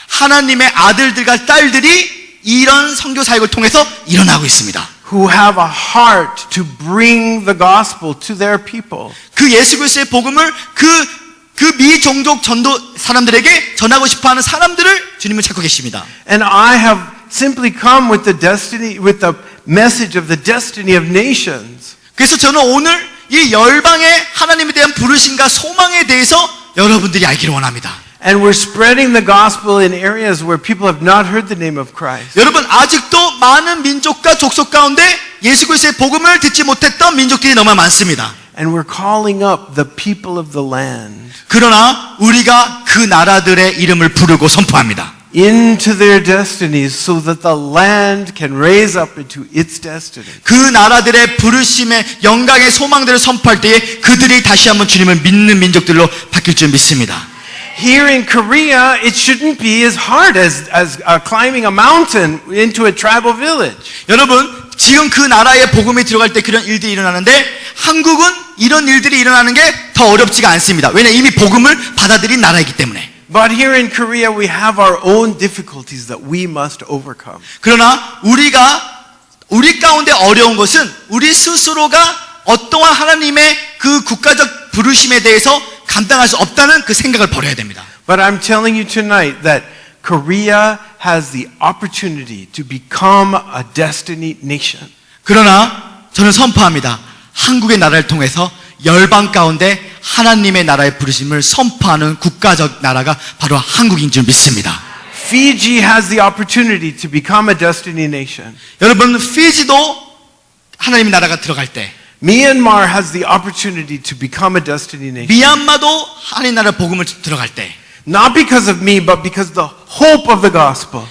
하나님의 아들들과 딸들이 이런 선교 사역을 통해서 일어나고 있습니다. Who have a heart to bring the gospel to their people. 그 예수 그리스도의 복음을 그 미종족 전도 사람들에게 전하고 싶어하는 사람들을 주님은 찾고 계십니다. And I have simply come with with the message of the destiny of nations. 그래서 저는 오늘 이 열방의 하나님에 대한 부르심과 소망에 대해서 여러분들이 알기를 원합니다. And we're spreading the gospel in areas where people have not heard the name of Christ. 여러분 아직도 많은 민족과 족속 가운데 예수 그리스도의 복음을 듣지 못했던 민족들이 너무 많습니다. And we're calling up the people of the land 그러나 우리가 그 나라들의 이름을 부르고 선포합니다. into their destinies so that the land can raise up into its destiny. 그 나라들의 부르심의 영광의 소망들을 선포할 때에 그들이 다시 한번 주님을 믿는 민족들로 바뀔 줄 믿습니다. Here in Korea, it shouldn't be as hard as climbing a mountain into a tribal village. 여러분 지금 그 나라에 복음이 들어갈 때 그런 일들이 일어나는데 한국은 이런 일들이 일어나는 게 더 어렵지가 않습니다. 왜냐하면 이미 복음을 받아들인 나라이기 때문에. But here in Korea, we have our own difficulties that we must overcome. 그러나 우리 가운데 어려운 것은 우리 스스로가 어떠한 하나님의 그 국가적 부르심에 대해서 감당할 수 없다는 그 생각을 버려야 됩니다. But I'm telling you tonight that Korea has the opportunity to become a destiny nation. 그러나 저는 선포합니다. 한국의 나라를 통해서 열방 가운데 하나님의 나라의 부르심을 선포하는 국가적 나라가 바로 한국인 줄 믿습니다. Fiji has the opportunity to become a destiny nation. 여러분 피지도 하나님의 나라가 들어갈 때 Myanmar has the opportunity to become a destiny nation. 미얀마도 하나님 나라 복음을 들어갈 때 Not because of me, but because the hope of the gospel.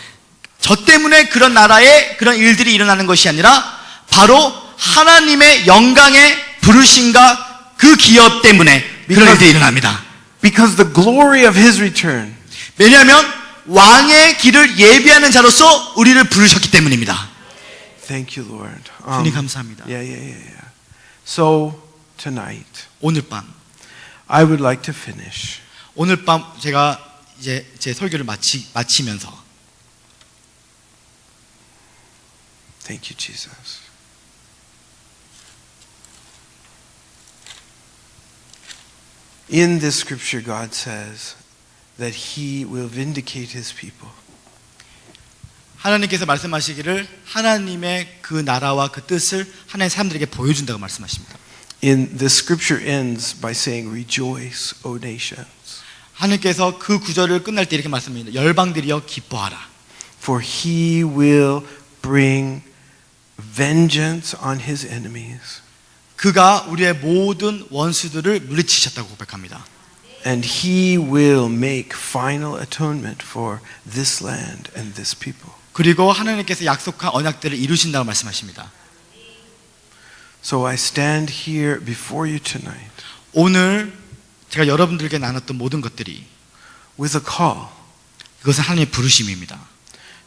저 때문에 그런 나라에 그런 일들이 일어나는 것이 아니라 바로 하나님의 영광의 부르심과 그 기업 때문에 그런 일들이 일어납니다. Because the glory of his return. 왜냐하면 왕의 길을 예비하는 자로서 우리를 부르셨기 때문입니다. Thank you, Lord. 주님 감사합니다. Yeah. So tonight, 오늘 밤 I would like to finish. 오늘 밤 제가 이제 제 설교를 마치면서 Thank you, Jesus. In this scripture, God says that He will vindicate His people. 하나님께서 말씀하시기를 하나님의 그 나라와 그 뜻을 하나님의 사람들에게 보여준다고 말씀하십니다. In the scripture ends by saying, "Rejoice, O nations, 하나님께서 그 구절을 끝날 때 이렇게 말씀합니다. 열방들이여 기뻐하라. for he will bring vengeance on his enemies, 그가 우리의 모든 원수들을 물리치셨다고 고백합니다. and he will make final atonement for this land and this people." 그리고 하나님께서 약속한 언약들을 이루신다고 말씀하십니다. So I stand here before you tonight 오늘 제가 여러분들에게 나눴던 모든 것들이 with a call 그것은 하나님의 부르심입니다.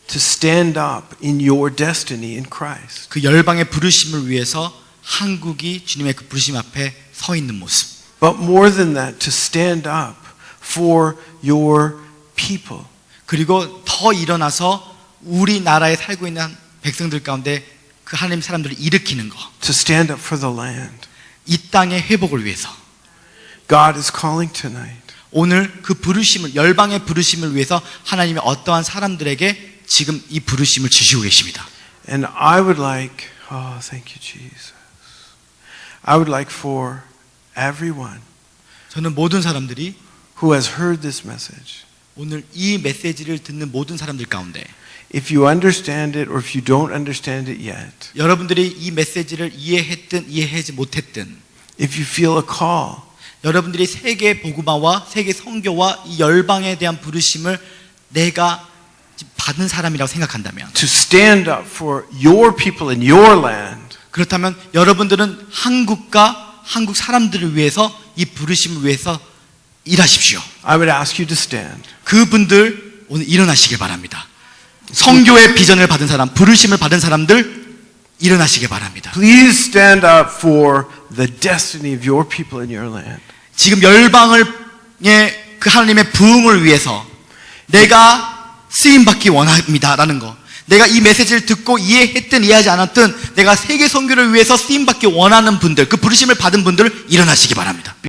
to stand up in your destiny in Christ. 그 열방의 부르심을 위해서 한국이 주님의 그 부르심 앞에 서 있는 모습. But more than that, to stand up for your people. 그리고 더 일어나서 우리나라에 살고 있는 백성들 가운데 그 하나님 사람들을 일으키는 것. To stand up for the land. 이 땅의 회복을 위해서. God is calling tonight. 오늘 그 부르심을, 열방의 부르심을 위해서 하나님이 어떠한 사람들에게 지금 이 부르심을 주시고 계십니다. And I would like, oh, thank you, Jesus. I would like for everyone 저는 모든 사람들이 who has heard this message, 오늘 이 메시지를 듣는 모든 사람들 가운데 if you understand it or if you don't understand it yet, 여러분들이 이 메시지를 이해했든 이해하지 못했든 if you feel a call, 여러분들이 세계 복음화와 세계 선교와 이 열방에 대한 부르심을 내가 받은 사람이라고 생각한다면 to stand up for your people in your land, 그렇다면 여러분들은 한국과 한국 사람들을 위해서 이 부르심을 위해서 일하십시오. I would ask you to stand. 그분들 오늘 일어나시길 바랍니다. 선교의 비전을 받은 사람, 부르심을 받은 사람들 일어나시길 바랍니다. Please stand up for the destiny of your people in your land. 지금 열방을 그 하나님의 부흥을 위해서 내가 쓰임 받기 원합니다라는 거. 내가 이 메시지를 듣고 이해했든 이해하지 않았든 내가 세계 선교를 위해서 쓰임 받기 원하는 분들, 그 부르심을 받은 분들 일어나시기 바랍니다.